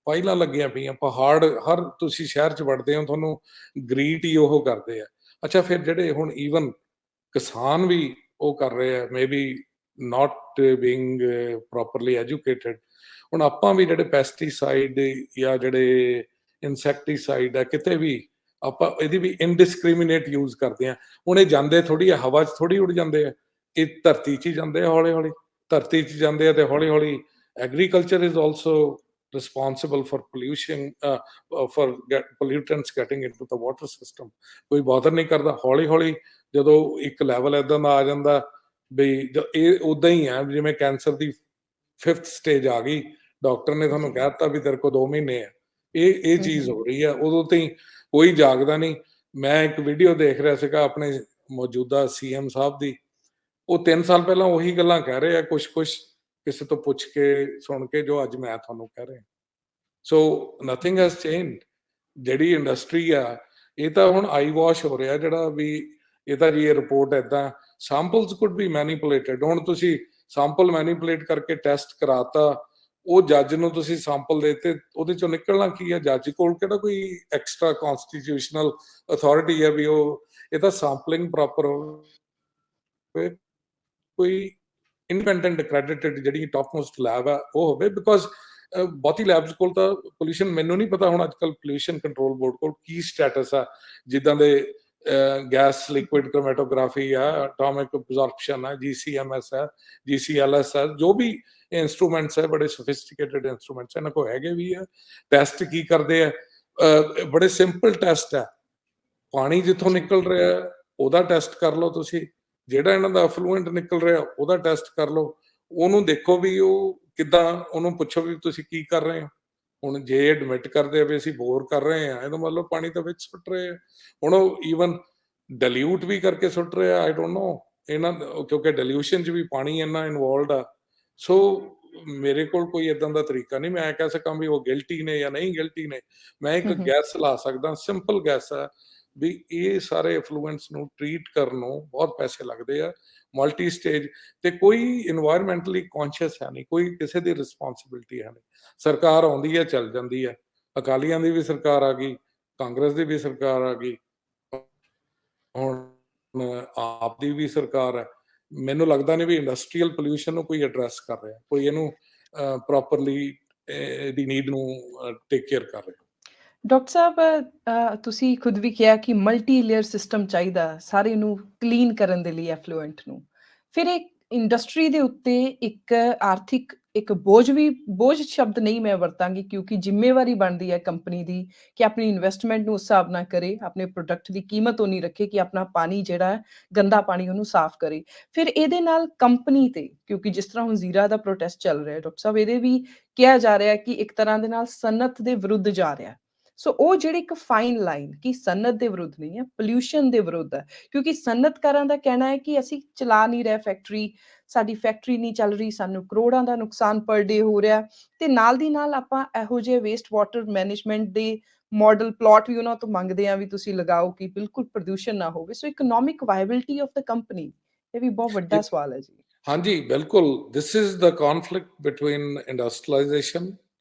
ਫਾਈਲਾਂ ਲੱਗੀਆਂ ਪਈਆਂ। ਪਹਾੜ, ਹਰ ਤੁਸੀਂ ਸ਼ਹਿਰ 'ਚ ਵੜਦੇ ਹੋ, ਤੁਹਾਨੂੰ ਗ੍ਰੀਟ ਹੀ ਉਹ ਕਰਦੇ ਆ। ਅੱਛਾ, ਫਿਰ ਜਿਹੜੇ ਹੁਣ ਈਵਨ ਕਿਸਾਨ ਵੀ ਉਹ ਕਰ ਰਹੇ ਆ, maybe not being properly educated. ਹੁਣ ਆਪਾਂ ਵੀ ਜਿਹੜੇ ਪੈਸਟੀਸਾਈਡ ਜਾਂ ਜਿਹੜੇ ਇਨਸੈਕਟੀਸਾਈਡ ਆ, ਕਿਤੇ ਵੀ ਆਪਾਂ ਇਹਦੀ ਵੀ ਇਨਡਿਸਕ੍ਰਿਮੀਨੇਟ ਯੂਜ਼ ਕਰਦੇ ਆ। ਹੁਣ ਇਹ ਜਾਂਦੇ ਥੋੜੀ ਆ, ਹਵਾ 'ਚ ਥੋੜੀ ਉੱਡ ਜਾਂਦੇ ਆ, ਇਹ ਧਰਤੀ 'ਚ ਹੀ ਜਾਂਦੇ ਆ। ਹੌਲੀ ਹੌਲੀ ਧਰਤੀ 'ਚ ਜਾਂਦੇ ਆ, ਤੇ ਹੌਲੀ ਹੌਲੀ agriculture is also responsible for pollution, for pollutants getting into the water system. ਕੋਈ ਬੋਦਰ ਨਹੀਂ ਕਰਦਾ। ਹੌਲੀ ਹੌਲੀ ਜਦੋਂ ਇੱਕ ਲੈਵਲ ਏਦਾਂ ਦਾ ਆ ਜਾਂਦਾ ਵੀ, ਇਹ ਉਦਾਂ ਹੀ ਆ ਜਿਵੇਂ ਕੈਂਸਰ ਦੀ 5th ਸਟੇਜ ਆ ਗਈ, ਡਾਕਟਰ ਨੇ ਤੁਹਾਨੂੰ ਕਹਿ ਦਿੱਤਾ ਵੀ ਤੇਰੇ ਕੋਲ 2 ਮਹੀਨੇ ਆ। ਇਹ ਚੀਜ਼ ਹੋ ਰਹੀ ਆ। ਉਦੋਂ ਤੋਂ ਹੀ ਕੋਈ ਜਾਗਦਾ ਨਹੀਂ। ਮੈਂ ਇੱਕ ਵੀਡੀਓ ਦੇਖ ਰਿਹਾ ਸੀਗਾ ਆਪਣੇ ਮੌਜੂਦਾ ਸੀਐਮ ਸਾਹਿਬ ਦੀ, ਉਹ 3 ਸਾਲ ਪਹਿਲਾਂ ਉਹੀ ਗੱਲਾਂ ਕਹਿ ਰਹੇ ਆ, ਕੁਛ ਕਿਸੇ ਤੋਂ ਪੁੱਛ ਕੇ, ਸੁਣ ਕੇ, ਜੋ ਅੱਜ ਮੈਂ ਤੁਹਾਨੂੰ ਕਹਿ ਰਿਹਾ। ਸੋ ਨਥਿੰਗ ਹੈਜ਼ ਚੇਂਜਡ। ਜਿਹੜੀ ਇੰਡਸਟਰੀ ਆ, ਇਹ ਤਾਂ ਹੁਣ ਆਈ ਵਾਸ਼ ਹੋ ਰਿਹਾ, ਜਿਹੜਾ ਵੀ ਇਹ ਤਾਂ ਜੀ ਇਹ ਰਿਪੋਰਟ ਏਦਾਂ, ਸੈਂਪਲਸ ਕੁਡ ਬੀ ਮੈਨੀਪੂਲੇਟਡ। ਹੁਣ ਤੁਸੀਂ ਸੈਂਪਲ ਮੈਨੀਪੂਲੇਟ ਕਰਕੇ ਟੈਸਟ ਕਰਾਤਾ, ਉਹ ਜੱਜ ਨੂੰ ਤੁਸੀਂ ਸੈਂਪਲ ਦੇਤੇ, ਉਹਦੇ ਚੋਂ ਨਿਕਲਣਾ ਕੀ ਹੈ? ਜੱਜ ਕੋਲ ਕਿਹੜਾ ਕੋਈ ਐਕਸਟਰਾ ਕਨਸਟੀਟਿਊਸ਼ਨਲ ਅਥਾਰਟੀ ਹੈ ਵੀ ਉਹ, ਇਹ ਤਾਂ ਸੈਂਪਲਿੰਗ ਪ੍ਰੋਪਰ ਹੋਵੇ, ਕੋਈ ਇੰਡੀਪੈਂਡੈਂਟ ਅਕ੍ਰੈਡਿਟਡ ਜਿਹੜੀ ਟਾਪ ਮੋਸਟ ਲੈਬ ਆ ਉਹ ਹੋਵੇ। ਬਿਕੋਜ਼ ਬਹੁਤੀ ਲੈਬਸ ਕੋਲ ਤਾਂ ਪੋਲਿਊਸ਼ਨ, ਮੈਨੂੰ ਨਹੀਂ ਪਤਾ ਹੁਣ ਅੱਜ ਕੱਲ੍ਹ ਪੋਲਿਊਸ਼ਨ ਕੰਟਰੋਲ ਬੋਰਡ ਕੋਲ ਕੀ ਸਟੇਟਸ ਆ, ਜਿੱਦਾਂ ਦੇ ਗੈਸ ਲਿਕੁਇਡ ਕ੍ਰੋਮੈਟੋਗ੍ਰਾਫੀ ਆ, ਐਟੋਮਿਕ ਅਬਜ਼ੌਰਪਸ਼ਨ ਆ, GCMS ਹੈ, GCLS ਹੈ, ਜੋ ਵੀ ਇੰਸਟਰੂਮੈਂਟਸ ਹੈ, ਬੜੇ ਸੋਫਿਸਟੀਕੇਟਡ ਇੰਸਟਰੂਮੈਂਟਸ ਇਹਨਾਂ ਕੋਲ ਹੈਗੇ ਵੀ ਆ। ਟੈਸਟ ਕੀ ਕਰਦੇ ਆ? ਬੜੇ ਸਿੰਪਲ ਟੈਸਟ ਆ। ਪਾਣੀ ਜਿੱਥੋਂ ਨਿਕਲ ਰਿਹਾ ਉਹਦਾ ਟੈਸਟ ਕਰ ਲਓ ਤੁਸੀਂ, ਜਿਹੜਾ ਇਹਨਾਂ ਦਾ ਅਫਲੂਐਂਟ ਨਿਕਲ ਰਿਹਾ ਉਹਦਾ ਟੈਸਟ ਕਰ ਲਓ, ਉਹਨੂੰ ਦੇਖੋ ਵੀ ਉਹ ਕਿੱਦਾਂ, ਉਹਨੂੰ ਪੁੱਛੋ ਵੀ ਤੁਸੀਂ ਕੀ ਕਰ ਰਹੇ ਹੋ। ਹੁਣ ਜੇ ਐਡਮਿਟ ਕਰਦੇ ਆ ਵੀ ਅਸੀਂ ਬੋਰ ਕਰ ਰਹੇ ਆ, ਇਹਦਾ ਮਤਲਬ ਪਾਣੀ ਤਾਂ ਵਿੱਚ ਸੁੱਟ ਰਹੇ ਆ। ਹੁਣ ਉਹ ਈਵਨ ਡਿਲੂਟ ਵੀ ਕਰਕੇ ਸੁੱਟ ਰਹੇ ਆ, ਆਈ ਡੋਨਟ ਨੋ ਇਹਨਾਂ, ਕਿਉਂਕਿ ਡਿਲੂਸ਼ਨ 'ਚ ਵੀ ਪਾਣੀ ਇੰਨਾ ਇਨਵੋਲਵਡ ਆ। ਸੋ ਮੇਰੇ ਕੋਲ ਕੋਈ ਇਦਾਂ ਦਾ ਤਰੀਕਾ ਨਹੀਂ ਮੈਂ ਕਹਿ ਸਕਾਂ ਵੀ ਉਹ ਗਿਲਟੀ ਨੇ ਜਾਂ ਨਹੀਂ ਗਿਲਟੀ ਨੇ। ਮੈਂ ਇੱਕ ਗੈਸ ਲਾ ਸਕਦਾ, ਸਿੰਪਲ ਗੈਸ ਆ ਵੀ ਇਹ ਸਾਰੇ ਇਨਫਲੂਐਂਸ ਨੂੰ ਟ੍ਰੀਟ ਕਰਨ ਨੂੰ ਬਹੁਤ ਪੈਸੇ ਲੱਗਦੇ ਆ, ਮਲਟੀ ਸਟੇਜ, ਤੇ ਕੋਈ ਇਨਵਾਇਰਮੈਂਟਲੀ ਕੌਨਸ਼ੀਅਸ ਹੈ ਨਹੀਂ, ਕੋਈ ਕਿਸੇ ਦੀ ਰਿਸਪੌਂਸਿਬਿਲਟੀ ਹੈ ਨਹੀਂ। ਸਰਕਾਰ ਆਉਂਦੀ ਹੈ, ਚੱਲ ਜਾਂਦੀ ਹੈ, ਅਕਾਲੀਆਂ ਦੀ ਵੀ ਸਰਕਾਰ ਆ ਗਈ, ਕਾਂਗਰਸ ਦੀ ਵੀ ਸਰਕਾਰ ਆ ਗਈ, ਹੁਣ ਆਪ ਦੀ ਵੀ ਸਰਕਾਰ ਹੈ। ਮੈਨੂੰ ਲੱਗਦਾ ਨਹੀਂ ਵੀ ਇੰਡਸਟਰੀਅਲ ਪੋਲਿਊਸ਼ਨ ਨੂੰ ਕੋਈ ਐਡਰੈਸ ਕਰ ਰਿਹਾ, ਕੋਈ ਇਹਨੂੰ ਪ੍ਰੋਪਰਲੀ ਦੀ ਨੀਡ ਨੂੰ ਟੇਕ ਕੇਅਰ ਕਰ ਰਿਹਾ। ਡਾਕਟਰ ਸਾਹਿਬ, ਤੁਸੀਂ ਖੁਦ ਵੀ ਕਿਹਾ ਕਿ ਮਲਟੀ ਲੇਅਰ ਸਿਸਟਮ ਚਾਹੀਦਾ ਸਾਰੇ ਨੂੰ ਕਲੀਨ ਕਰਨ ਦੇ ਲਈ ਐਫਲੂਐਂਟ ਨੂੰ। ਫਿਰ ਇੱਕ ਇੰਡਸਟਰੀ ਦੇ ਉੱਤੇ ਇੱਕ ਆਰਥਿਕ ਇੱਕ ਬੋਝ ਸ਼ਬਦ ਨਹੀਂ ਮੈਂ ਵਰਤਾਂਗੀ, ਕਿਉਂਕਿ ਜ਼ਿੰਮੇਵਾਰੀ ਬਣਦੀ ਹੈ ਕੰਪਨੀ ਦੀ ਕਿ ਆਪਣੀ ਇਨਵੈਸਟਮੈਂਟ ਨੂੰ ਉਸ ਹਿਸਾਬ ਨਾਲ ਕਰੇ, ਆਪਣੇ ਪ੍ਰੋਡਕਟ ਦੀ ਕੀਮਤ ਉਨੀ ਰੱਖੇ ਕਿ ਆਪਣਾ ਪਾਣੀ ਜਿਹੜਾ ਹੈ, ਗੰਦਾ ਪਾਣੀ ਉਹਨੂੰ ਸਾਫ਼ ਕਰੇ। ਫਿਰ ਇਹਦੇ ਨਾਲ ਕੰਪਨੀ ਤੇ, ਕਿਉਂਕਿ ਜਿਸ ਤਰ੍ਹਾਂ ਹੁਣ ਜ਼ੀਰਾ ਦਾ ਪ੍ਰੋਟੈਸਟ ਚੱਲ ਰਿਹਾ ਡਾਕਟਰ ਸਾਹਿਬ, ਇਹਦੇ ਵੀ ਕਿਹਾ ਜਾ ਰਿਹਾ ਕਿ ਇੱਕ ਤਰ੍ਹਾਂ ਦੇ ਨਾਲ ਸਨਅਤ ਦੇ ਵਿਰੁੱਧ ਜਾ ਰਿਹਾ। ਸੋ ਉਹ ਜਿਹੜੀ ਇੱਕ ਫਾਈਨ ਲਾਈਨ ਕਿ ਸਨਅਤ ਦੇ ਵਿਰੁੱਧ ਨਹੀਂ ਹੈ, ਪੋਲਿਊਸ਼ਨ ਦੇ ਵਿਰੁੱਧ ਹੈ, ਕਿਉਂਕਿ ਸਨਅਤਕਾਰਾਂ ਦਾ ਕਹਿਣਾ ਹੈ ਕਿ ਅਸੀਂ ਚਲਾ ਨਹੀਂ ਰਹੇ ਫੈਕਟਰੀ, ਸਾਡੀ ਫੈਕਟਰੀ ਨਹੀਂ ਚੱਲ ਰਹੀ, ਸਾਨੂੰ ਕਰੋੜਾਂ ਦਾ ਨੁਕਸਾਨ ਪਰ ਡੇ ਹੋ ਰਿਹਾ, ਤੇ ਨਾਲ ਦੀ ਨਾਲ ਆਪਾਂ ਇਹੋ ਜਿਹੇ ਵੇਸਟ ਵਾਟਰ ਮੈਨੇਜਮੈਂਟ ਦੇ ਮਾਡਲ ਪਲਾਟ ਵੀ ਉਹਨਾਂ ਤੋਂ ਮੰਗਦੇ ਆ ਵੀ ਤੁਸੀਂ ਲਗਾਓ ਕਿ ਬਿਲਕੁਲ ਪ੍ਰਦੂਸ਼ਣ ਨਾ ਹੋਵੇ। So economic viability of the company, ਇਹ ਵੀ ਬਹੁਤ ਵੱਡਾ ਸਵਾਲ ਹੈ ਜੀ। ਹਾਂਜੀ, ਬਿਲਕੁਲ। This is the conflict between industrialisation,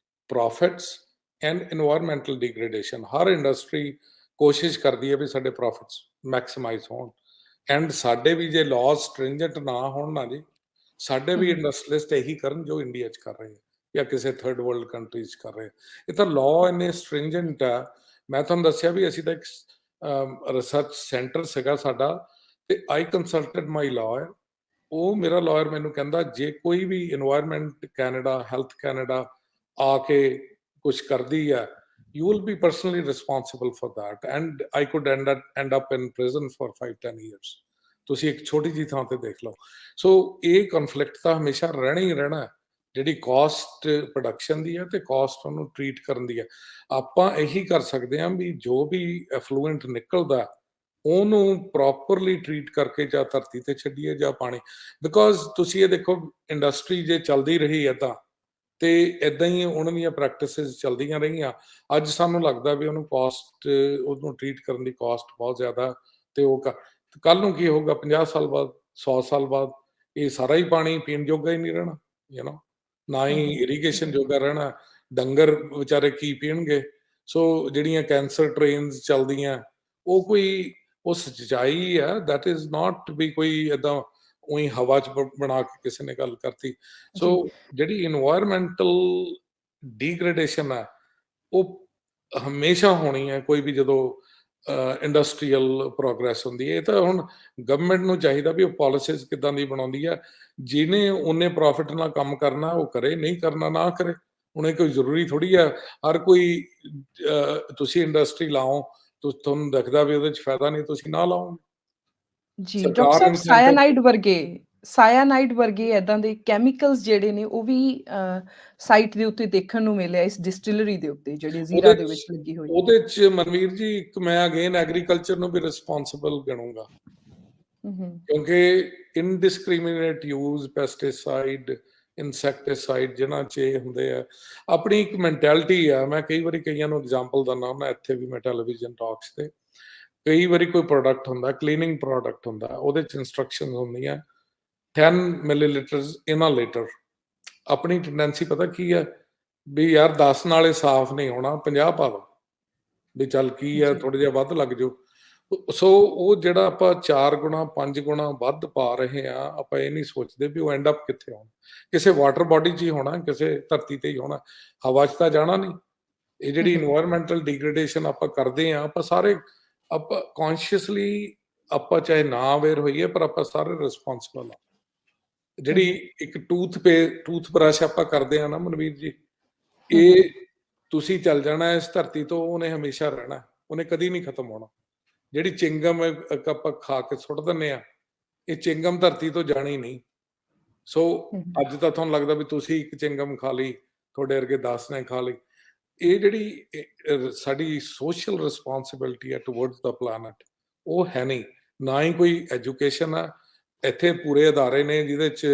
profits and environmental degradation. ਹਰ ਇੰਡਸਟਰੀ ਕੋਸ਼ਿਸ਼ ਕਰਦੀ ਹੈ ਵੀ ਸਾਡੇ ਪ੍ਰੋਫਿਟਸ ਮੈਕਸਿਮਾਈਜ਼ ਹੋਣ, ਐਂਡ ਸਾਡੇ ਵੀ ਜੇ ਲਾਜ਼ ਸਟ੍ਰਿੰਜੈਂਟ ਨਾ ਹੋਣ ਨਾ ਜੀ, ਸਾਡੇ ਵੀ ਇੰਡਸਟਰੀਲਿਸਟ ਇਹੀ ਕਰਨ ਜੋ ਇੰਡੀਆ 'ਚ ਕਰ ਰਹੇ ਆ ਜਾਂ ਕਿਸੇ ਥਰਡ ਵਰਲਡ ਕੰਟਰੀ 'ਚ ਕਰ ਰਹੇ ਆ। ਇਹ ਤਾਂ ਲਾਅ ਇੰਨੇ ਸਟ੍ਰਿੰਜੈਂਟ ਆ। ਮੈਂ ਤੁਹਾਨੂੰ ਦੱਸਿਆ ਵੀ ਅਸੀਂ ਤਾਂ ਇੱਕ ਰਿਸਰਚ ਸੈਂਟਰ ਸੀਗਾ ਸਾਡਾ, ਤੇ ਆਈ ਕੰਸਲਟਡ ਮਾਈ ਲਾਇਰ। ਉਹ ਮੇਰਾ ਲਾਇਰ ਮੈਨੂੰ ਕਹਿੰਦਾ ਜੇ ਕੋਈ ਵੀ ਇਨਵਾਇਰਨਮੈਂਟ ਕੈਨੇਡਾ, ਹੈਲਥ ਕੈਨੇਡਾ ਆ ਕੇ ਕੁਝ ਕਰਦੀ ਆ, you will be personally responsible for that and I could end up in prison for 5-10 years। ਤੁਸੀਂ ਇੱਕ ਛੋਟੀ ਜਿਹੀ ਥਾਂ ਤੇ ਦੇਖ ਲਓ। ਸੋ ਇਹ ਕਨਫਲਿਕਟ ਤਾਂ ਹਮੇਸ਼ਾ ਰਹਿਣਾ ਹੀ ਰਹਿਣਾ, ਜਿਹੜੀ ਕਾਸਟ ਪ੍ਰੋਡਕਸ਼ਨ ਦੀ ਹੈ ਤੇ ਕਾਸਟ ਉਹਨੂੰ ਟ੍ਰੀਟ ਕਰਨ ਦੀ ਹੈ। ਆਪਾਂ ਇਹੀ ਕਰ ਸਕਦੇ ਹਾਂ ਵੀ ਜੋ ਵੀ ਐਫਲੂਐਂਟ ਨਿਕਲਦਾ ਉਹਨੂੰ ਪ੍ਰੋਪਰਲੀ ਟ੍ਰੀਟ ਕਰਕੇ ਜਾਂ ਧਰਤੀ ਤੇ ਛੱਡੀਏ ਜਾਂ ਪਾਣੀ। ਬਿਕੋਜ਼ ਤੁਸੀਂ ਇਹ ਦੇਖੋ, ਇੰਡਸਟਰੀ ਜੇ ਚੱਲਦੀ ਰਹੀ ਏਦਾਂ ਤੇ ਇਦਾਂ ਹੀ ਉਹਨਾਂ ਦੀਆਂ ਪ੍ਰੈਕਟਿਸਿਸ ਚੱਲਦੀਆਂ ਰਹੀਆਂ। ਅੱਜ ਸਾਨੂੰ ਲੱਗਦਾ ਵੀ ਉਹਨੂੰ ਕਾਸਟ, ਉਹਨੂੰ ਟ੍ਰੀਟ ਕਰਨ ਦੀ ਕਾਸਟ ਬਹੁਤ ਜ਼ਿਆਦਾ, ਤੇ ਉਹ ਕੱਲ ਨੂੰ ਕੀ ਹੋਊਗਾ 50 ਸਾਲ ਬਾਅਦ, 100 ਸਾਲ ਬਾਅਦ ਇਹ ਸਾਰਾ ਹੀ ਪਾਣੀ ਪੀਣ ਜੋਗਾ ਹੀ ਨਹੀਂ ਰਹਿਣਾ, ਨਾ ਹੀ ਇਰੀਗੇਸ਼ਨ ਜੋਗਾ ਰਹਿਣਾ। ਡੰਗਰ ਵਿਚਾਰੇ ਕੀ ਪੀਣਗੇ? ਸੋ ਜਿਹੜੀਆਂ ਕੈਂਸਰ ਟ੍ਰੇਨਸ ਚੱਲਦੀਆਂ, ਉਹ ਕੋਈ ਉਹ ਸੱਚਾਈ ਆ। ਦੈਟ ਇਜ਼ ਨਾਟ ਵੀ ਕੋਈ ਏਦਾਂ ਉਹੀ ਹਵਾ 'ਚ ਬਣਾ ਕੇ ਕਿਸੇ ਨੇ ਗੱਲ ਕਰਤੀ। ਸੋ ਜਿਹੜੀ ਇਨਵਾਇਰਨਮੈਂਟਲ ਡੀਗ੍ਰੇਡੇਸ਼ਨ ਹੈ ਉਹ ਹਮੇਸ਼ਾ ਹੋਣੀ ਹੈ, ਕੋਈ ਵੀ ਜਦੋਂ ਇੰਡਸਟਰੀਅਲ ਪ੍ਰੋਗਰੈਸ ਹੁੰਦੀ ਹੈ। ਇਹ ਤਾਂ ਹੁਣ ਗਵਰਨਮੈਂਟ ਨੂੰ ਚਾਹੀਦਾ ਵੀ ਉਹ ਪਾਲਿਸੀਜ਼ ਕਿੱਦਾਂ ਦੀ ਬਣਾਉਂਦੀ ਹੈ। ਜਿਹਨੇ ਉਹਨੇ ਪ੍ਰੋਫਿਟ ਨਾਲ ਕੰਮ ਕਰਨਾ ਉਹ ਕਰੇ, ਨਹੀਂ ਕਰਨਾ ਨਾ ਕਰੇ। ਹੁਣ ਇਹ ਕੋਈ ਜ਼ਰੂਰੀ ਥੋੜੀ ਹੈ ਹਰ ਕੋਈ ਤੁਸੀਂ ਇੰਡਸਟਰੀ ਲਾਓ, ਤੁਹਾਨੂੰ ਦਿਖਦਾ ਵੀ ਉਹਦੇ 'ਚ ਫਾਇਦਾ ਨਹੀਂ, ਤੁਸੀਂ ਨਾ ਲਾਓ। ਜੀ ਡਾਕਟਰ ਸਾਹਿਬ, ਸਾਇਆਨਾਈਡ ਵਰਗੇ ਏਦਾਂ ਦੇ ਕੈਮੀਕਲਸ ਜਿਹੜੇ ਨੇ ਉਹ ਵੀ ਸਾਈਟ ਦੇ ਉੱਤੇ ਦੇਖਣ ਨੂੰ ਮਿਲਿਆ, ਇਸ ਡਿਸਟਿਲਰੀ ਦੇ ਉੱਤੇ ਜਿਹੜੀ ਜ਼ੀਰਾ ਦੇ ਵਿੱਚ ਲੱਗੀ ਹੋਈ। ਉਹਦੇ 'ਚ ਮਨਵੀਰ ਜੀ, ਇੱਕ ਮੈਂ ਅਗੇਨ ਐਗਰੀਕਲਚਰ ਨੂੰ ਵੀ ਰਿਸਪੌਂਸਿਬਲ ਗਿਣੂੰਗਾ, ਕਿਉਂਕਿ ਇਨਡਿਸਕ੍ਰਿਮੀਨੇਟ ਯੂਜ਼ ਪੈਸਟੀਸਾਈਡ, ਇਨਸੈਕਟੀਸਾਈਡ ਜਿਨ੍ਹਾਂ 'ਚ ਇਹ ਹੁੰਦੇ ਆ। ਆਪਣੀ ਇੱਕ ਮੈਂਟੈਲਿਟੀ ਆ। ਮੈਂ ਕਈ ਵਾਰੀ ਕਈਆਂ ਨੂੰ ਐਗਜ਼ਾਮਪਲ ਦਿੰਦਾ ਹੁੰਦਾ, ਇੱਥੇ ਵੀ ਮੈਂ ਟੈਲੀਵਿਜ਼ਨ ਟਾਕਸ ਤੇ ਕਈ ਵਾਰੀ ਕੋਈ ਪ੍ਰੋਡਕਟ ਹੁੰਦਾ, ਕਲੀਨਿੰਗ ਪ੍ਰੋਡਕਟ ਹੁੰਦਾ, ਉਹਦੇ 'ਚ ਇੰਸਟਰਕਸ਼ਨ ਹੁੰਦੀਆਂ 10 ਮਿਲੀਲੀਟਰਸ ਇਨ ਅ ਲੀਟਰ। ਆਪਣੀ ਟੈਂਡੈਂਸੀ ਪਤਾ ਕੀ ਹੈ ਵੀ ਯਾਰ 10 ਨਾਲ ਇਹ ਸਾਫ਼ ਨਹੀਂ ਹੋਣਾ, 50 ਪਾ ਦੋ ਵੀ ਚੱਲ ਕੀ ਆ, ਥੋੜਾ ਜਿਹਾ ਵੱਧ ਲੱਗ ਜਾਓ। ਸੋ ਉਹ ਜਿਹੜਾ ਆਪਾਂ 4 ਗੁਣਾ 5 ਗੁਣਾ ਵੱਧ ਪਾ ਰਹੇ ਆ, ਆਪਾਂ ਇਹ ਨਹੀਂ ਸੋਚਦੇ ਵੀ ਉਹ ਐਂਡ ਅਪ ਕਿੱਥੇ ਹੋਣਾ। ਕਿਸੇ ਵਾਟਰ ਬੋਡੀ 'ਚ ਹੀ ਹੋਣਾ, ਕਿਸੇ ਧਰਤੀ ਤੇ ਹੀ ਹੋਣਾ, ਹਵਾ 'ਚ ਤਾਂ ਜਾਣਾ ਨਹੀਂ। ਇਹ ਜਿਹੜੀ ਇਨਵਾਇਰਨਮੈਂਟਲ ਡੀਗ੍ਰੇਡੇਸ਼ਨ ਆਪਾਂ ਕਰਦੇ ਆ, ਆਪਾਂ ਸਾਰੇ ਆਪਾਂ ਕੌਨਸ਼ੀਅਸਲੀ ਆਪਾਂ ਚਾਹੇ ਨਾ ਅਵੇਅਰ ਹੋਈਏ, ਪਰ ਆਪਾਂ ਸਾਰੇ ਰਿਸਪੌਂਸਿਬਲ ਆ। ਜਿਹੜੀ ਇੱਕ ਟੂਥ ਬਰਸ਼ ਆਪਾਂ ਕਰਦੇ ਆ ਨਾ ਮਨਵੀਰ ਜੀ, ਇਹ ਤੁਸੀਂ ਚੱਲ ਜਾਣਾ ਇਸ ਧਰਤੀ ਤੋਂ, ਉਹਨੇ ਹਮੇਸ਼ਾ ਰਹਿਣਾ, ਉਹਨੇ ਕਦੀ ਨਹੀਂ ਖਤਮ ਹੋਣਾ। ਜਿਹੜੀ ਚਿੰਗਮ ਆਪਾਂ ਖਾ ਕੇ ਸੁੱਟ ਦਿੰਦੇ ਆ, ਇਹ ਚਿੰਗਮ ਧਰਤੀ ਤੋਂ ਜਾਣੀ ਨਹੀਂ। ਸੋ ਅੱਜ ਤਾਂ ਤੁਹਾਨੂੰ ਲੱਗਦਾ ਵੀ ਤੁਸੀਂ ਇੱਕ ਚਿੰਗਮ ਖਾ ਲਈ, ਤੁਹਾਡੇ ਵਰਗੇ 10 ਨੇ ਖਾ ਲਈ। ਇਹ ਜਿਹੜੀ ਸਾਡੀ ਸੋਸ਼ਲ ਰਿਸਪੌਂਸਿਬਿਲਿਟੀ ਹੈ ਟੂਵਰਡਸ ਦਾ ਪਲੈਨਟ, ਉਹ ਹੈ ਨਹੀਂ। ਨਾ ਹੀ ਕੋਈ ਐਜੂਕੇਸ਼ਨ ਆ। ਇੱਥੇ ਪੂਰੇ ਅਦਾਰੇ ਨੇ ਜਿਹਦੇ 'ਚ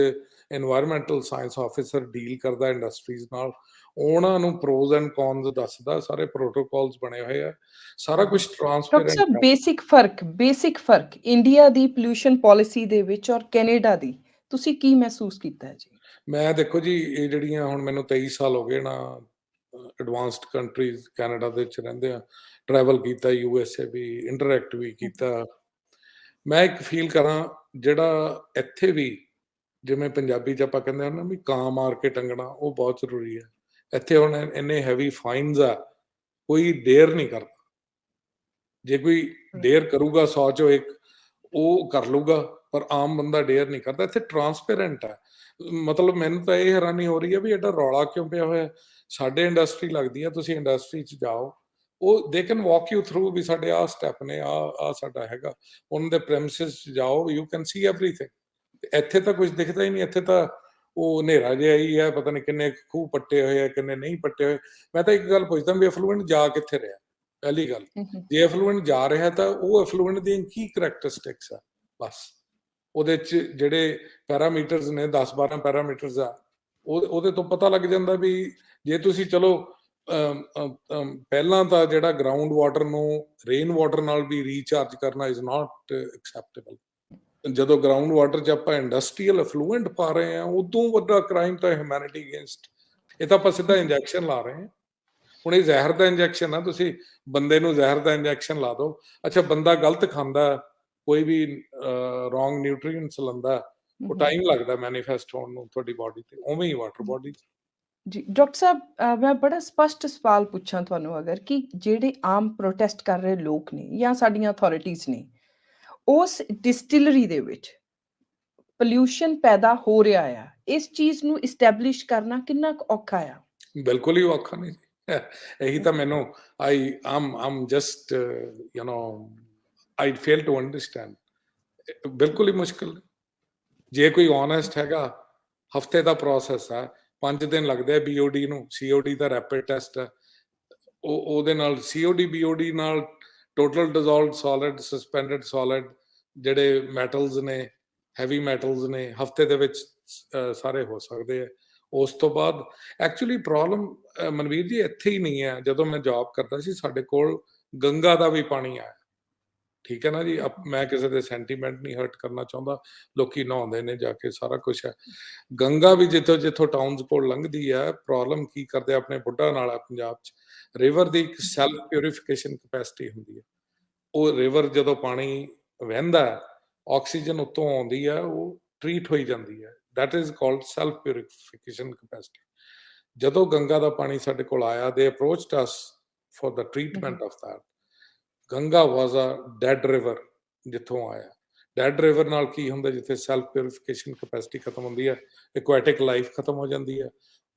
ਇਨਵਾਇਰਨਮੈਂਟਲ ਸਾਇੰਸ ਆਫਿਸਰ ਡੀਲ ਕਰਦਾ ਇੰਡਸਟਰੀਜ਼ ਨਾਲ, ਉਹਨਾਂ ਨੂੰ ਪ੍ਰੋਜ਼ ਐਂਡ ਕੌਨਸ ਦੱਸਦਾ, ਸਾਰੇ ਪ੍ਰੋਟੋਕਾਲਸ ਬਣੇ ਹੋਏ ਆ, ਸਾਰਾ ਕੁਝ ਟ੍ਰਾਂਸਪੇਰੈਂਟ ਹੈ। ਬੇਸਿਕ ਫਰਕ ਇੰਡੀਆ ਦੀ ਪੋਲਿਊਸ਼ਨ ਪਾਲਿਸੀ ਦੇ ਵਿੱਚ ਔਰ ਕੈਨੇਡਾ ਦੀ ਤੁਸੀਂ ਕੀ ਮਹਿਸੂਸ ਕੀਤਾ ਹੈ ਜੀ? ਮੈਂ ਦੇਖੋ ਜੀ, ਇਹ ਜਿਹੜੀਆਂ ਹੁਣ ਮੈਨੂੰ 23 ਸਾਲ ਹੋ ਗਏ ਨਾ ਐਡਵਾਂਸਡ ਕੰਟਰੀਜ਼ ਕੈਨੇਡਾ ਦੇ ਵਿੱਚ ਰਹਿੰਦੇ ਆ, ਟਰੈਵਲ ਕੀਤਾ, USA ਵੀ ਇੰਟਰੈਕਟ ਵੀ ਕੀਤਾ। ਮੈਂ ਇੱਕ ਫੀਲ ਕਰਾਂ ਜਿਹੜਾ ਇੱਥੇ ਵੀ, ਜਿਵੇਂ ਪੰਜਾਬੀ 'ਚ ਆਪਾਂ ਕਹਿੰਦੇ ਹਾਂ ਨਾ ਵੀ ਕਾਂ ਮਾਰ ਕੇ ਟੰਗਣਾ, ਉਹ ਬਹੁਤ ਜ਼ਰੂਰੀ ਹੈ। ਇੱਥੇ ਹੁਣ ਇੰਨੇ ਹੈਵੀ ਫਾਈਨਸ ਆ, ਕੋਈ ਡੇਅਰ ਨਹੀਂ ਕਰਦਾ। ਜੇ ਕੋਈ ਡੇਅਰ ਕਰੂਗਾ 100 ਚੋਂ 1 ਉਹ ਕਰ ਲੂਗਾ, ਪਰ ਆਮ ਬੰਦਾ ਡੇਅਰ ਨਹੀਂ ਕਰਦਾ। ਇੱਥੇ ਟ੍ਰਾਂਸਪੇਰੈਂਟ ਹੈ। ਮਤਲਬ ਮੈਨੂੰ ਤਾਂ ਇਹ ਹੈਰਾਨੀ ਹੋ ਰਹੀ ਹੈ ਵੀ ਐਡਾ ਰੌਲਾ ਕਿਉਂ ਪਿਆ ਹੋਇਆ। ਸਾਡੇ ਇੰਡਸਟਰੀ ਲੱਗਦੀ ਹੈ, ਤੁਸੀਂ ਇੰਡਸਟਰੀ 'ਚ ਜਾਓ, ਉਹ they can walk you through ਵੀ ਸਾਡੇ ਆਹ ਸਟੈਪ ਨੇ, ਆਹ ਸਾਡਾ ਹੈਗਾ। ਉਹਨਾਂ ਦੇ ਪ੍ਰੈਮਿਸਿਸ 'ਚ ਜਾਓ, ਯੂ ਕੈਨ ਸੀ ਐਵਰੀਥਿੰਗ। ਇੱਥੇ ਤਾਂ ਕੁਝ ਦਿਖਦਾ ਹੀ ਨਹੀਂ। ਇੱਥੇ ਤਾਂ ਉਹ ਹਨੇਰਾ ਜਿਹਾ ਹੀ ਹੈ, ਪਤਾ ਨਹੀਂ ਕਿੰਨੇ ਖੂਹ ਪੱਟੇ ਹੋਏ ਆ, ਕਿੰਨੇ ਨਹੀਂ ਪੱਟੇ ਹੋਏ। ਮੈਂ ਤਾਂ ਇੱਕ ਗੱਲ ਪੁੱਛਦਾ ਵੀ ਐਫਲੂਐਂਟ ਜਾ ਕਿੱਥੇ ਰਿਹਾ? ਪਹਿਲੀ ਗੱਲ, ਜੇ ਐਫਲੂਐਂਟ ਜਾ ਰਿਹਾ ਤਾਂ ਉਹ ਐਫਲੂਐਂਟ ਦੀਆਂ ਕੀ ਕਰੈਕਟਰਿਸਟਿਕਸ ਆ? ਬਸ ਉਹਦੇ 'ਚ ਜਿਹੜੇ ਪੈਰਾਮੀਟਰਸ ਨੇ, 10-12 ਪੈਰਾਮੀਟਰਸ ਆ, ਉਹਦੇ ਤੋਂ ਪਤਾ ਲੱਗ ਜਾਂਦਾ ਵੀ ਜੇ ਤੁਸੀਂ ਚਲੋ ਪਹਿਲਾਂ ਤਾਂ ਜਿਹੜਾ ਗਰਾਊਂਡ ਵਾਟਰ ਨੂੰ ਰੇਨ ਵਾਟਰ ਨਾਲ ਵੀ ਰੀਚਾਰਜ ਕਰਨਾ ਇਜ਼ ਨਾਟ ਐਕਸੈਪਟੇਬਲ। ਜਦੋਂ ਗਰਾਊਂਡ ਵਾਟਰ 'ਚ ਆਪਾਂ ਇੰਡਸਟਰੀਅਲ ਐਫਲੂਐਂਟ ਪਾ ਰਹੇ ਹਾਂ, ਉਦੋਂ ਵੱਡਾ ਕ੍ਰਾਈਮ ਤਾਂ ਹਿਊਮੈਨਿਟੀ ਅਗੇਂਸਟ। ਇਹ ਤਾਂ ਆਪਾਂ ਸਿੱਧਾ ਇੰਜੈਕਸ਼ਨ ਲਾ ਰਹੇ ਹਾਂ। ਹੁਣ ਇਹ ਜ਼ਹਿਰ ਦਾ ਇੰਜੈਕਸ਼ਨ ਆ, ਤੁਸੀਂ ਬੰਦੇ ਨੂੰ ਜ਼ਹਿਰ ਦਾ ਇੰਜੈਕਸ਼ਨ ਲਾ ਦਿਓ। ਅੱਛਾ, ਬੰਦਾ ਗਲਤ ਖਾਂਦਾ, ਕੋਈ ਵੀ ਰੋਂਗ ਨਿਊਟ੍ਰੀਐਂਟਸ ਲੈਂਦਾ, ਉਹ ਟਾਈਮ ਲੱਗਦਾ ਮੈਨੀਫੈਸਟ ਹੋਣ ਨੂੰ ਤੁਹਾਡੀ ਬਾਡੀ ਤੇ, ਉਵੇਂ ਹੀ ਵਾਟਰ ਬਾਡੀ। ਜੀ ਡਾਕਟਰ ਸਾਹਿਬ, ਮੈਂ ਬੜਾ ਸਪਸ਼ਟ ਸਵਾਲ ਪੁੱਛਾਂ ਤੁਹਾਨੂੰ ਅਗਰ, ਕਿ ਜਿਹੜੇ ਆਮ ਪ੍ਰੋਟੈਸਟ ਕਰ ਰਹੇ ਲੋਕ ਨੇ ਜਾਂ ਸਾਡੀਆਂ ਅਥਾਰਟੀਜ਼ ਨੇ, ਉਸ ਡਿਸਟਿਲਰੀ ਦੇ ਵਿੱਚ ਪੋਲਿਊਸ਼ਨ ਪੈਦਾ ਹੋ ਰਿਹਾ ਆ, ਇਸ ਚੀਜ਼ ਨੂੰ ਇਸਟੈਬਲਿਸ਼ ਕਰਨਾ ਕਿੰਨਾ ਕੁ ਔਖਾ ਆ? ਬਿਲਕੁਲ ਹੀ ਔਖਾ ਨਹੀਂ ਜੀ। ਇਹੀ ਤਾਂ ਮੈਨੂੰ ਆਮ just I fail to understand. ਬਿਲਕੁਲ ਹੀ ਮੁਸ਼ਕਿਲ। ਜੇ ਕੋਈ ਓਨੈਸਟ ਹੈਗਾ, ਹਫਤੇ ਦਾ ਪ੍ਰੋਸੈਸ ਹੈ, 5 ਦਿਨ ਲੱਗਦੇ ਆ BOD ਨੂੰ। COD ਦਾ ਰੈਪਿਡ ਟੈਸਟ ਹੈ, ਉਹਦੇ ਨਾਲ COD BOD ਨਾਲ ਟੋਟਲ ਡਿਜ਼ੋਲਵਡ ਸੋਲਿਡ, ਸਸਪੈਂਡਡ ਸੋਲਿਡ, ਜਿਹੜੇ ਮੈਟਲਸ ਨੇ, ਹੈਵੀ ਮੈਟਲਸ ਨੇ, ਹਫਤੇ ਦੇ ਵਿੱਚ ਸਾਰੇ ਹੋ ਸਕਦੇ ਆ। ਉਸ ਤੋਂ ਬਾਅਦ ਐਕਚੁਅਲੀ ਪ੍ਰੋਬਲਮ ਮਨਵੀਰ ਜੀ ਇੱਥੇ ਹੀ ਨਹੀਂ ਹੈ। ਜਦੋਂ ਮੈਂ ਜੌਬ ਕਰਦਾ ਸੀ, ਸਾਡੇ ਕੋਲ ਗੰਗਾ ਦਾ ਵੀ ਪਾਣੀ ਆਇਆ, ਠੀਕ ਹੈ ਨਾ ਜੀ। ਮੈਂ ਕਿਸੇ ਦੇ ਸੈਂਟੀਮੈਂਟ ਨਹੀਂ ਹਰਟ ਕਰਨਾ ਚਾਹੁੰਦਾ, ਲੋਕੀ ਨਹਾਉਂਦੇ ਨੇ ਜਾ ਕੇ, ਸਾਰਾ ਕੁਛ ਹੈ। ਗੰਗਾ ਵੀ ਜਿੱਥੋਂ ਟਾਊਨਸ ਕੋਲ ਲੰਘਦੀ ਹੈ, ਪ੍ਰੋਬਲਮ ਕੀ ਕਰਦੇ ਆਪਣੇ ਬੁੱਢਾ ਨਾਲਾ ਪੰਜਾਬ 'ਚ, ਰਿਵਰ ਦੀ ਇੱਕ ਸੈਲਫ ਪਿਊਰੀਫਿਕੇਸ਼ਨ ਕਪੈਸਿਟੀ ਹੁੰਦੀ ਹੈ। ਉਹ ਰਿਵਰ ਜਦੋਂ ਪਾਣੀ ਵਹਿੰਦਾ, ਆਕਸੀਜਨ ਉੱਤੋਂ ਆਉਂਦੀ ਹੈ, ਉਹ ਟਰੀਟ ਹੋਈ ਜਾਂਦੀ ਹੈ। That is called self purification capacity. ਜਦੋਂ ਗੰਗਾ ਦਾ ਪਾਣੀ ਸਾਡੇ ਕੋਲ ਆਇਆ, they approached us for the treatment of that. Ganga was a dead river ਜਿੱਥੋਂ ਆਇਆ। ਡੈਡ ਰਿਵਰ ਨਾਲ ਕੀ ਹੁੰਦਾ, ਜਿੱਥੇ ਸੈਲਫ ਪਿਊਰੀਫਿਕੇਸ਼ਨ ਕਪੈਸਿਟੀ ਖਤਮ ਹੁੰਦੀ ਹੈ, ਐਕੁਆਟਿਕ ਲਾਈਫ ਖਤਮ ਹੋ ਜਾਂਦੀ ਹੈ।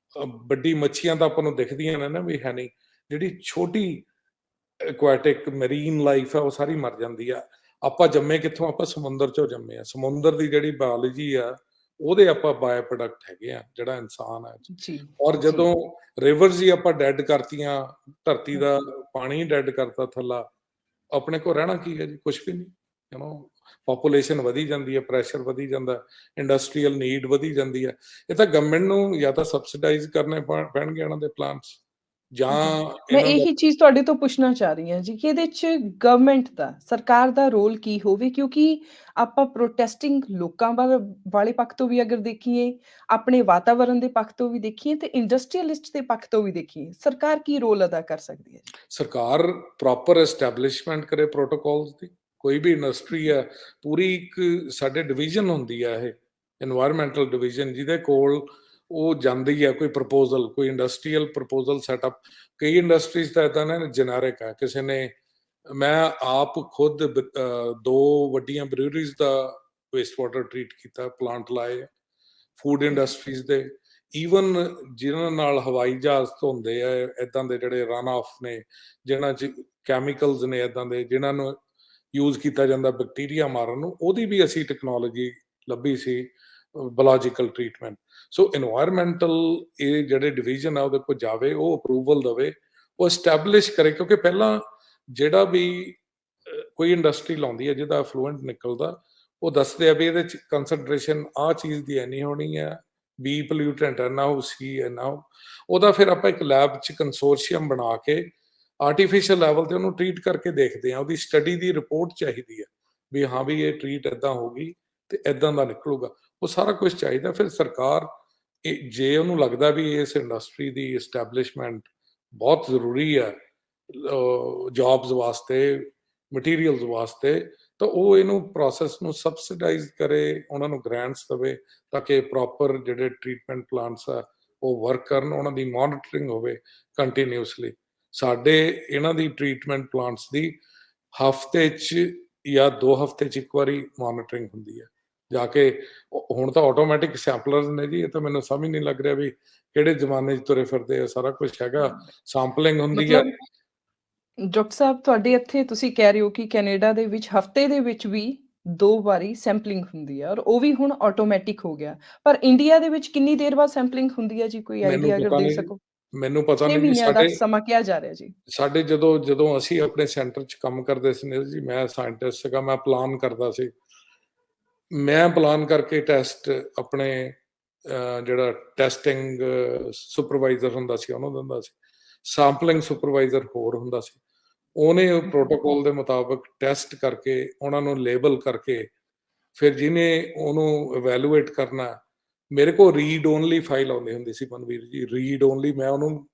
ਵੱਡੀ ਮੱਛੀਆਂ ਤਾਂ ਆਪਾਂ ਨੂੰ ਦਿਖਦੀਆਂ ਨੇ ਨਾ ਵੀ ਹੈ ਨਹੀਂ, ਜਿਹੜੀ ਛੋਟੀ ਐਕੁਆਟਿਕ ਮਰੀਨ ਲਾਈਫ ਹੈ, ਉਹ ਸਾਰੀ ਮਰ ਜਾਂਦੀ ਆ। ਆਪਾਂ ਜੰਮੇ ਕਿੱਥੋਂ? ਆਪਾਂ ਸਮੁੰਦਰ ਚੋਂ ਜੰਮੇ ਆ। ਸਮੁੰਦਰ ਦੀ ਜਿਹੜੀ ਬਾਇਓਲੋਜੀ ਆ, ਉਹਦੇ ਆਪਾਂ ਬਾਏ ਪ੍ਰੋਡਕਟ ਹੈਗੇ ਆ, ਜਿਹੜਾ ਇਨਸਾਨ ਹੈ। ਜੀ ਔਰ ਜਦੋਂ ਰਿਵਰਸ ਹੀ ਆਪਾਂ ਡੈਡ ਕਰਤੀਆਂ, ਧਰਤੀ ਦਾ ਪਾਣੀ ਡੈਡ ਕਰਤਾ ਥੱਲਾ, ਆਪਣੇ ਕੋਲ ਰਹਿਣਾ ਕੀ ਹੈ ਜੀ? ਕੁਛ ਵੀ ਨਹੀਂ। ਪਾਪੂਲੇਸ਼ਨ ਵਧੀ ਜਾਂਦੀ ਹੈ, ਪ੍ਰੈਸ਼ਰ ਵਧੀ ਜਾਂਦਾ, ਇੰਡਸਟਰੀਅਲ ਨੀਡ ਵਧੀ ਜਾਂਦੀ ਹੈ। ਇਹ ਤਾਂ ਗਵਰਨਮੈਂਟ ਨੂੰ ਜਾਂ ਤਾਂ ਸਬਸਿਡਾਈਜ਼ ਕਰਨੇ ਪੈਣਗੇ ਇਹਨਾਂ ਦੇ ਪਲਾਂਟਸ, ਜਾਂ ਮੈਂ ਇਹਨਾਂ ਦਾ। ਇਹੀ ਚੀਜ਼ ਤੁਹਾਡੇ ਤੋਂ ਪੁੱਛਣਾ ਚਾਹ ਰਹੀ ਹਾਂ ਜੀ, ਕਿ ਇਹਦੇ 'ਚ ਗਵਰਨਮੈਂਟ ਦਾ, ਸਰਕਾਰ ਦਾ ਰੋਲ ਕੀ ਹੋਵੇ? ਕਿਉਂਕਿ ਆਪਾਂ ਪ੍ਰੋਟੈਸਟਿੰਗ ਲੋਕਾਂ ਵਾਲੇ ਪੱਖ ਤੋਂ ਵੀ ਅਗਰ ਦੇਖੀਏ, ਆਪਣੇ ਵਾਤਾਵਰਣ ਦੇ ਪੱਖ ਤੋਂ ਵੀ ਦੇਖੀਏ, ਤੇ ਇੰਡਸਟਰੀਅਲਿਸਟ ਦੇ ਪੱਖ ਤੋਂ ਵੀ ਦੇਖੀਏ, ਸਰਕਾਰ ਕੀ ਰੋਲ ਅਦਾ ਕਰ ਸਕਦੀ ਹੈ ਜੀ? ਸਰਕਾਰ ਪ੍ਰੋਪਰ ਐਸਟੈਬਲਿਸ਼ਮੈਂਟ ਕਰੇ ਪ੍ਰੋਟੋਕੋਲਸ ਦੀ। ਕੋਈ ਵੀ ਇੰਡਸਟਰੀ ਹੈ, ਪੂਰੀ ਇੱਕ ਸਾਡੇ ਡਿਵੀਜ਼ਨ ਹੁੰਦੀ ਹੈ, ਇਹ এনवायरमेंटल ਡਿਵੀਜ਼ਨ, ਜਿਹਦੇ ਕੋਲ ਉਹ ਜਾਂਦੀ ਹੈ ਕੋਈ ਪ੍ਰਪੋਜ਼ਲ, ਕੋਈ ਇੰਡਸਟਰੀਅਲ ਪ੍ਰਪੋਜ਼ਲ ਸੈਟਅਪ। ਕਈ ਇੰਡਸਟਰੀਜ਼ ਤਾਂ ਇਦਾਂ ਨੇ ਜੈਨਰਿਕ ਹੈ। ਕਿਸੇ ਨੇ, ਮੈਂ ਆਪ ਖੁਦ 2 ਵੱਡੀਆਂ ਬਰੀਵਰੀਜ਼ ਦਾ ਵੇਸਟ ਵਾਟਰ ਟਰੀਟ ਕੀਤਾ, ਪਲਾਂਟ ਲਾਏ, ਫੂਡ ਇੰਡਸਟਰੀਜ਼ ਦੇ, ਈਵਨ ਜਿਨ੍ਹਾਂ ਨਾਲ ਹਵਾਈ ਜਹਾਜ਼ ਧੁੰਦੇ ਆ, ਇਦਾਂ ਦੇ ਜਿਹੜੇ ਰਨ ਆਫ ਨੇ, ਜਿਨ੍ਹਾਂ 'ਚ ਕੈਮੀਕਲਸ ਨੇ ਇਦਾਂ ਦੇ, ਜਿਨ੍ਹਾਂ ਨੂੰ ਯੂਜ਼ ਕੀਤਾ ਜਾਂਦਾ ਬੈਕਟੀਰੀਆ ਮਾਰਨ ਨੂੰ, ਉਹਦੀ ਵੀ ਅਸੀਂ ਟੈਕਨੋਲੋਜੀ ਲੱਭੀ ਸੀ, ਬਾਇਓਲੋਜੀਕਲ ਟ੍ਰੀਟਮੈਂਟ। ਸੋ এনवायरमेंटल ਇਹ ਜਿਹੜੇ ਡਿਵੀਜ਼ਨ ਆ, ਉਹਦੇ ਕੋਲ ਜਾਵੇ, ਉਹ ਅਪਰੂਵਲ ਦੇਵੇ, ਉਹ ਐਸਟੈਬਲਿਸ਼ ਕਰੇ। ਕਿਉਂਕਿ ਪਹਿਲਾਂ ਜਿਹੜਾ ਵੀ ਕੋਈ ਇੰਡਸਟਰੀ ਲਾਉਂਦੀ ਹੈ, ਜਿਹਦਾ ਐਫਲੂਐਂਟ ਨਿਕਲਦਾ, ਉਹ ਦੱਸਦੇ ਆ ਵੀ ਇਹਦੇ 'ਚ ਕੰਸੈਂਟਰੇਸ਼ਨ ਆਹ ਚੀਜ਼ ਦੀ ਇੰਨੀ ਹੋਣੀ ਹੈ, ਬੀ ਪੋਲਿਊਟੈਂਟ ਇੰਨਾ ਹੋ, ਸੀ ਇੰਨਾ ਹੋ। ਉਹਦਾ ਫਿਰ ਆਪਾਂ ਇੱਕ ਲੈਬ 'ਚ ਕੰਸੋਰਸ਼ੀਅਮ ਬਣਾ ਕੇ ਆਰਟੀਫਿਸ਼ੀਅਲ ਲੈਵਲ ਤੇ ਉਹਨੂੰ ਟਰੀਟ ਕਰਕੇ ਦੇਖਦੇ ਹਾਂ। ਉਹਦੀ ਸਟੱਡੀ ਦੀ ਰਿਪੋਰਟ ਚਾਹੀਦੀ ਹੈ ਵੀ ਹਾਂ ਵੀ ਇਹ ਟਰੀਟ ਇਦਾਂ ਹੋਗੀ ਤੇ ਇਦਾਂ ਦਾ ਨਿਕਲੂਗਾ। ਉਹ ਸਾਰਾ ਕੁਝ ਚਾਹੀਦਾ। ਫਿਰ ਸਰਕਾਰ ਜੇ ਉਹਨੂੰ ਲੱਗਦਾ ਵੀ ਇਸ ਇੰਡਸਟਰੀ ਦੀ ਐਸਟੈਬਲਿਸ਼ਮੈਂਟ ਬਹੁਤ ਜ਼ਰੂਰੀ ਹੈ ਜੌਬਸ ਵਾਸਤੇ, ਮਟੀਰੀਅਲਸ ਵਾਸਤੇ, ਤਾਂ ਉਹ ਇਹਨੂੰ ਪ੍ਰੋਸੈਸ ਨੂੰ ਸਬਸਿਡਾਈਜ਼ ਕਰੇ, ਉਹਨਾਂ ਨੂੰ ਗ੍ਰਾਂਟਸ ਦੇਵੇ, ਤਾਂ ਕਿ ਪ੍ਰੋਪਰ ਜਿਹੜੇ ਟ੍ਰੀਟਮੈਂਟ ਪਲਾਂਟਸ ਆ ਉਹ ਵਰਕ ਕਰਨ, ਉਹਨਾਂ ਦੀ ਮੋਨੀਟਰਿੰਗ ਹੋਵੇ ਕੰਟੀਨਿਊਸਲੀ। ਸਾਡੇ ਇਹਨਾਂ ਦੀ ਟ੍ਰੀਟਮੈਂਟ ਪਲਾਂਟਸ ਦੀ ਹਫਤੇ 'ਚ ਜਾਂ 2 ਹਫਤੇ 'ਚ ਇੱਕ ਵਾਰੀ ਮੋਨੀਟਰਿੰਗ ਹੁੰਦੀ ਹੈ ਜਾ ਕੇ। ਹੁਣ ਤਾਂ ਆਟੋਮੈਟਿਕ ਸੈਂਪਲਰਸ ਨੇ ਜੀ, ਇਹ ਤਾਂ ਮੈਨੂੰ ਸਮਝ ਨਹੀਂ ਲੱਗ ਰਿਹਾ ਵੀ ਕਿਹੜੇ ਜ਼ਮਾਨੇ 'ਚ ਤੁਰੇ ਫਿਰਦੇ ਆ। ਸਾਰਾ ਕੁਝ ਹੈਗਾ, ਸੈਂਪਲਿੰਗ ਹੁੰਦੀ ਹੈ। ਮਤਲਬ ਡਾਕਟਰ ਸਾਹਿਬ, ਤੁਹਾਡੇ ਇੱਥੇ ਤੁਸੀਂ ਕਹਿ ਰਹੇ ਹੋ ਕਿ ਕੈਨੇਡਾ ਦੇ ਵਿੱਚ ਹਫਤੇ ਦੇ ਵਿੱਚ ਵੀ 2 ਵਾਰੀ ਸੈਂਪਲਿੰਗ ਹੁੰਦੀ ਹੈ, ਔਰ ਉਹ ਵੀ ਹੁਣ ਆਟੋਮੈਟਿਕ ਹੋ ਗਿਆ। ਪਰ ਇੰਡੀਆ ਦੇ ਵਿੱਚ ਕਿੰਨੀ ਦੇਰ ਬਾਅਦ ਸੈਂਪਲਿੰਗ ਹੁੰਦੀ ਹੈ ਜੀ? ਕੋਈ ਮੈਨੂੰ ਆਈਡੀਆ ਅਗਰ ਪਤਾ ਦੇ ਨਹੀਂ, ਸਕੋ? ਮੈਨੂੰ ਪਤਾ 6 ਨਹੀਂ ਜੀ। ਮਹੀਨਿਆਂ ਦਾ ਸਮਾਂ ਕਿਹਾ ਜਾ ਰਿਹਾ ਜੀ। ਸਾਡੇ ਜਦੋਂ ਅਸੀਂ ਆਪਣੇ ਸੈਂਟਰ 'ਚ ਕੰਮ ਕਰਦੇ ਸੀ ਜੀ, ਮੈਂ ਸਾਇੰਟਿਸਟ ਸੀਗਾ, ਮੈਂ ਪਲਾਨ ਕਰਦਾ ਸੀ। ਮੈਂ ਪਲਾਨ ਕਰਕੇ ਟੈਸਟ ਆਪਣੇ ਜਿਹੜਾ ਟੈਸਟਿੰਗ ਸੁਪਰਵਾਈਜ਼ਰ ਹੁੰਦਾ ਸੀ ਉਹਨੂੰ ਦਿੰਦਾ ਸੀ, ਸੈਂਪਲਿੰਗ ਸੁਪਰਵਾਈਜ਼ਰ ਹੋਰ ਹੁੰਦਾ ਸੀ। ਉਹਨੇ ਪ੍ਰੋਟੋਕੋਲ ਦੇ ਮੁਤਾਬਕ ਟੈਸਟ ਕਰਕੇ ਉਹਨਾਂ ਨੂੰ ਲੇਬਲ ਕਰਕੇ, ਫਿਰ ਜਿਹਨੇ ਉਹਨੂੰ ਇਵੈਲੂਏਟ ਕਰਨਾ, ਮੇਰੇ ਕੋਲ ਰੀਡ ਓਨਲੀ ਫਾਈਲ ਆਉਂਦੀ ਹੁੰਦੀ ਸੀ ਮਨਵੀਰ ਜੀ, ਰੀਡ ਓਨਲੀ। ਮੈਂ ਉਹਨੂੰ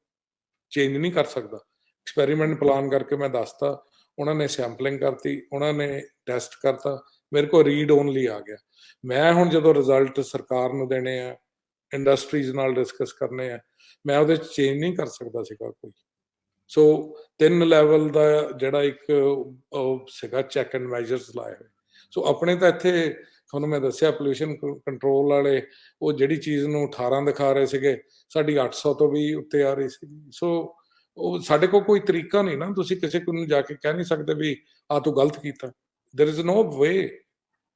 ਚੇਂਜ ਨਹੀਂ ਕਰ ਸਕਦਾ। ਐਕਸਪੈਰੀਮੈਂਟ ਪਲਾਨ ਕਰਕੇ ਮੈਂ ਦੱਸਤਾ, ਉਹਨਾਂ ਨੇ ਸੈਂਪਲਿੰਗ ਕਰਤੀ, ਉਹਨਾਂ ਨੇ ਟੈਸਟ ਕਰਤਾ, ਮੇਰੇ ਕੋਲ ਰੀਡ ਓਨਲੀ ਆ ਗਿਆ। ਮੈਂ ਹੁਣ ਜਦੋਂ ਰਿਜ਼ਲਟ ਸਰਕਾਰ ਨੂੰ ਦੇਣੇ ਆ, ਇੰਡਸਟਰੀਜ਼ ਨਾਲ ਡਿਸਕਸ ਕਰਨੇ ਆ, ਮੈਂ ਉਹਦੇ 'ਚ ਚੇਂਜ ਨਹੀਂ ਕਰ ਸਕਦਾ ਸੀਗਾ ਕੋਈ। ਸੋ 3 ਲੈਵਲ ਦਾ ਜਿਹੜਾ ਇੱਕ ਉਹ ਸੀਗਾ ਚੈੱਕ ਐਂਡ ਮੈਜਰਸ ਲਾਏ ਹੋਏ। ਸੋ ਆਪਣੇ ਤਾਂ ਇੱਥੇ ਤੁਹਾਨੂੰ ਮੈਂ ਦੱਸਿਆ ਪੋਲਿਊਸ਼ਨ ਕੰਟਰੋਲ ਵਾਲੇ ਉਹ ਜਿਹੜੀ ਚੀਜ਼ ਨੂੰ 18 ਦਿਖਾ ਰਹੇ ਸੀਗੇ, ਸਾਡੀ 800 ਤੋਂ ਵੀ ਉੱਤੇ ਆ ਰਹੀ ਸੀਗੀ। ਸੋ ਉਹ ਸਾਡੇ ਕੋਲ ਕੋਈ ਤਰੀਕਾ ਨਹੀਂ ਨਾ, ਤੁਸੀਂ ਕਿਸੇ ਨੂੰ ਜਾ ਕੇ ਕਹਿ ਨਹੀਂ ਸਕਦੇ ਵੀ ਆ ਤੂੰ ਗਲਤ ਕੀਤਾ। There is no way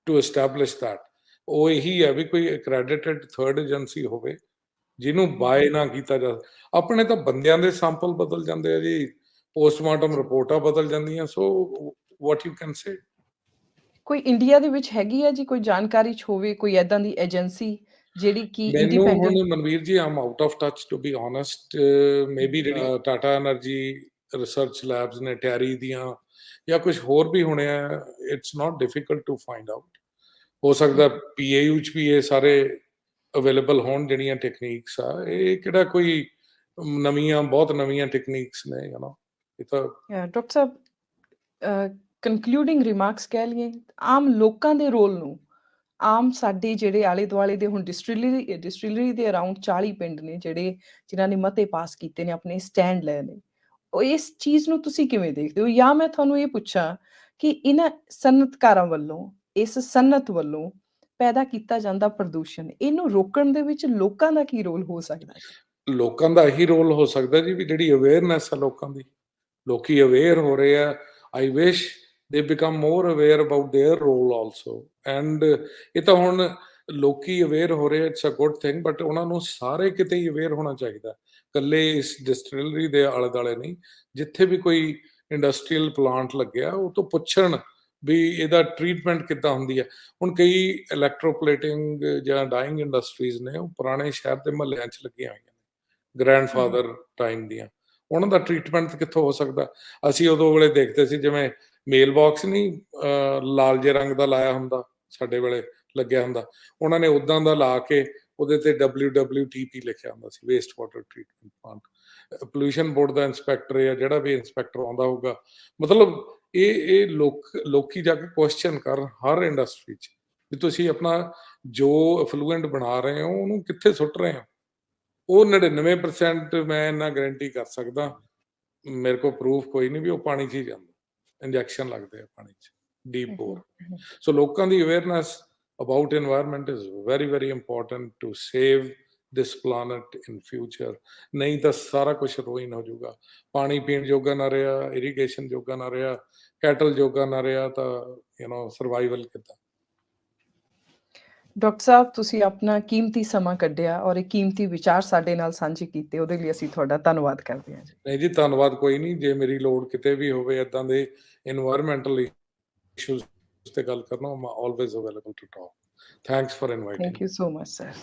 to establish that. ਉਹ ਇਹੀ ਹੈ ਵੀ ਕੋਈ ਅਕ੍ਰੈਡਿਟਡ ਥਰਡ ਏਜੰਸੀ ਹੋਵੇ ਜਿਹਨੂੰ ਬਾਏ ਨਾ ਕੀਤਾ ਜਾ। ਆਪਣੇ ਤਾਂ ਬੰਦਿਆਂ ਦੇ ਸੈਂਪਲ ਬਦਲ ਜਾਂਦੇ ਆ ਜੀ, ਪੋਸਟਮਾਰਟਮ ਰਿਪੋਰਟਾਂ ਬਦਲ ਜਾਂਦੀਆਂ। ਸੋ ਵਾਟ ਯੂ ਕੈਨ ਸੇ। ਕੋਈ ਇੰਡੀਆ ਦੇ ਵਿੱਚ ਹੈਗੀ ਹੈ ਜੀ, ਕੋਈ ਜਾਣਕਾਰੀ 'ਚ ਹੋਵੇ ਕੋਈ ਏਦਾਂ ਦੀ ਏਜੰਸੀ ਜਿਹੜੀ ਕਿ ਮੈਨੂੰ ਹੁਣ independent? Manveer ji I'm out of touch to be honest. Maybe ਜਿਹੜੀ ਟਾਟਾ ਐਨਰਜੀ ਰਿਸਰਚ ਲੈਬਸ ਨੇ ਟੈਰੀ ਦੀਆਂ ਜਾਂ ਕੁਝ ਹੋਰ ਵੀ ਹੋਣੇ ਆ, it's not difficult to find out. ਹੋ ਸਕਦਾ ਪੀਏਯੂ 'ਚ ਵੀ ਇਹ ਸਾਰੇ ਅਵੇਲੇਬਲ ਹੋਣ ਜਿਹੜੀਆਂ ਟੈਕਨੀਕਸ ਆ। ਇਹ ਕਿਹੜਾ ਕੋਈ ਨਵੀਆਂ ਬਹੁਤ ਨਵੀਆਂ ਟੈਕਨੀਕਸ ਨੇ ਯੂ نو। ਇਹ ਤਾਂ ਡਾਕਟਰ ਸਾਹਿਬ, ਕਨਕਲੂਡਿੰਗ ਰਿਮਾਰਕਸ ਕਹਿ ਲਈਏ, ਆਮ ਲੋਕਾਂ ਦੇ ਰੋਲ ਨੂੰ, ਆਮ ਸਾਡੇ ਜਿਹੜੇ ਆਲੇ ਦੁਆਲੇ ਦੇ ਹੁਣ ਡਿਸਟਿਲਰੀ ਦੇ ਅਰਾਊਂਡ 40 ਪਿੰਡ ਨੇ ਜਿਹੜੇ ਜਿਨ੍ਹਾਂ ਨੇ ਮਤੇ ਪਾਸ ਕੀਤੇ ਨੇ, ਆਪਣੇ ਸਟੈਂਡ ਲਏ ਨੇ, ਉਹ ਇਸ ਚੀਜ਼ ਨੂੰ ਤੁਸੀਂ ਕਿਵੇਂ ਦੇਖਦੇ ਹੋ? ਜਾਂ ਮੈਂ ਤੁਹਾਨੂੰ ਇਹ ਪੁੱਛਾਂ ਕਿ ਇਹਨਾਂ ਸਨਅਤਕਾਰਾਂ ਵੱਲੋਂ, ਇਸ ਸਨਅਤ ਵੱਲੋਂ ਪੈਦਾ ਕੀਤਾ ਜਾਂਦਾ ਪ੍ਰਦੂਸ਼ਣ, ਇਹਨੂੰ ਰੋਕਣ ਦੇ ਵਿੱਚ ਲੋਕਾਂ ਦਾ ਕੀ ਰੋਲ ਹੋ ਸਕਦਾ ਹੈ? ਲੋਕਾਂ ਦਾ ਇਹੀ ਰੋਲ ਹੋ ਸਕਦਾ ਜੀ ਵੀ ਜਿਹੜੀ ਅਵੇਅਰਨੈਸ ਆ ਲੋਕਾਂ ਦੀ, ਲੋਕੀ ਅਵੇਅਰ ਹੋ ਰਹੇ ਆ। I wish they become more aware about their role also. And ਇਹ ਤਾਂ ਹੁਣ ਲੋਕੀ ਅਵੇਅਰ ਹੋ ਰਹੇ, it's a good thing, but ਉਹਨਾਂ ਨੂੰ ਸਾਰੇ ਕਿਤੇ ਹੀ ਅਵੇਅਰ ਹੋਣਾ ਚਾਹੀਦਾ, ਇਕੱਲੇ ਇਸ ਡਿਸਟਿਲਰੀ ਦੇ ਆਲੇ ਦੁਆਲੇ ਨਹੀਂ। ਜਿੱਥੇ ਵੀ ਕੋਈ ਇੰਡਸਟਰੀਅਲ ਪਲਾਂਟ ਲੱਗਿਆ ਉਹ ਤੋਂ ਪੁੱਛਣ ਵੀ ਇਹਦਾ ਟ੍ਰੀਟਮੈਂਟ ਕਿੱਦਾਂ ਹੁੰਦੀ ਹੈ। ਹੁਣ ਕਈ ਇਲੈਕਟ੍ਰੋਪਲੇਟਿੰਗ ਜਾਂ ਡਾਈਂਗ ਇੰਡਸਟਰੀਜ਼ ਨੇ, ਉਹ ਪੁਰਾਣੇ ਸ਼ਹਿਰ ਦੇ ਮਹੱਲਿਆਂ 'ਚ ਲੱਗੀਆਂ ਹੋਈਆਂ ਨੇ, ਗ੍ਰੈਂਡਫਾਦਰ ਟਾਈਮ ਦੀਆਂ। ਉਹਨਾਂ ਦਾ ਟ੍ਰੀਟਮੈਂਟ ਕਿੱਥੋਂ ਹੋ ਸਕਦਾ? ਅਸੀਂ ਉਦੋਂ ਵੇਲੇ ਦੇਖਦੇ ਸੀ ਜਿਵੇਂ ਮੇਲ ਬਾਕਸ ਨਹੀਂ ਲਾਲ ਜਿਹੇ ਰੰਗ ਦਾ ਲਾਇਆ ਹੁੰਦਾ, ਸਾਡੇ ਵੇਲੇ ਲੱਗਿਆ ਹੁੰਦਾ, ਉਹਨਾਂ ਨੇ ਉਦਾਂ ਦਾ ਲਾ ਕੇ ਉਹਦੇ ਤੇ WWTP ਲਿਖਿਆ ਹੁੰਦਾ ਸੀ, waste water treatment plant. Pollution board ਦਾ ਇੰਸਪੈਕਟਰ ਜਾਂ ਜਿਹੜਾ ਵੀ ਇੰਸਪੈਕਟਰ ਆਉਂਦਾ ਹੋਊਗਾ, ਮਤਲਬ ਇਹ ਲੋਕੀ ਜਾ ਕੇ ਕੁਐਸਚਨ ਕਰਨ ਹਰ ਇੰਡਸਟਰੀ 'ਚ ਵੀ ਤੁਸੀਂ ਆਪਣਾ ਜੋ ਅਫਲੂਐਂਟ ਬਣਾ ਰਹੇ ਹੋ ਉਹਨੂੰ ਕਿੱਥੇ ਸੁੱਟ ਰਹੇ ਹੋ। ਉਹ 99% ਮੈਂ ਇੰਨਾ ਗਾਰੰਟੀ ਕਰ ਸਕਦਾ, ਮੇਰੇ ਕੋਲ ਪ੍ਰੂਫ ਕੋਈ ਨਹੀਂ ਵੀ ਉਹ ਪਾਣੀ 'ਚ ਹੀ ਜਾਂਦਾ, ਇੰਜੈਕਸ਼ਨ ਲੱਗਦੇ ਆ ਪਾਣੀ 'ਚ, ਡੀਪ ਬੋਰ। ਸੋ ਲੋਕਾਂ ਦੀ awareness about environment is very very important to save this planet in future. ਨਹੀਂ ਤਾਂ ਸਾਰਾ ਕੁਝ ਰੂਇਨ ਹੋ ਜਾਊਗਾ। ਪਾਣੀ ਪੀਣ ਜੋਗਾ ਨਾ ਰਿਹਾ, ਇਰੀਗੇਸ਼ਨ ਜੋਗਾ ਨਾ ਰਿਹਾ, ਕੈਟਲ ਜੋਗਾ ਨਾ ਰਿਹਾ, ਤਾਂ ਯੂ نو ਸਰਵਾਈਵਲ ਕਿੱਦਾਂ? ਡਾਕਟਰ ਸਾਹਿਬ, ਤੁਸੀਂ ਆਪਣਾ ਕੀਮਤੀ ਸਮਾਂ ਕੱਢਿਆ ਔਰ ਇਹ ਕੀਮਤੀ ਵਿਚਾਰ ਸਾਡੇ ਨਾਲ ਸਾਂਝੇ ਕੀਤੇ, ਉਹਦੇ ਲਈ ਅਸੀਂ ਤੁਹਾਡਾ ਧੰਨਵਾਦ ਕਰਦੇ ਹਾਂ ਜੀ। ਨਹੀਂ ਜੀ, ਧੰਨਵਾਦ ਕੋਈ ਨਹੀਂ। ਜੇ ਮੇਰੀ ਲੋੜ ਕਿਤੇ ਵੀ ਹੋਵੇ ਇਦਾਂ ਦੇ এনवायरमेंटल ਇਸ਼ੂਜ਼ ਤੇ ਗੱਲ ਕਰਨਾ, ਮੈਂ always available to talk. Thanks for inviting. Thank you so much sir.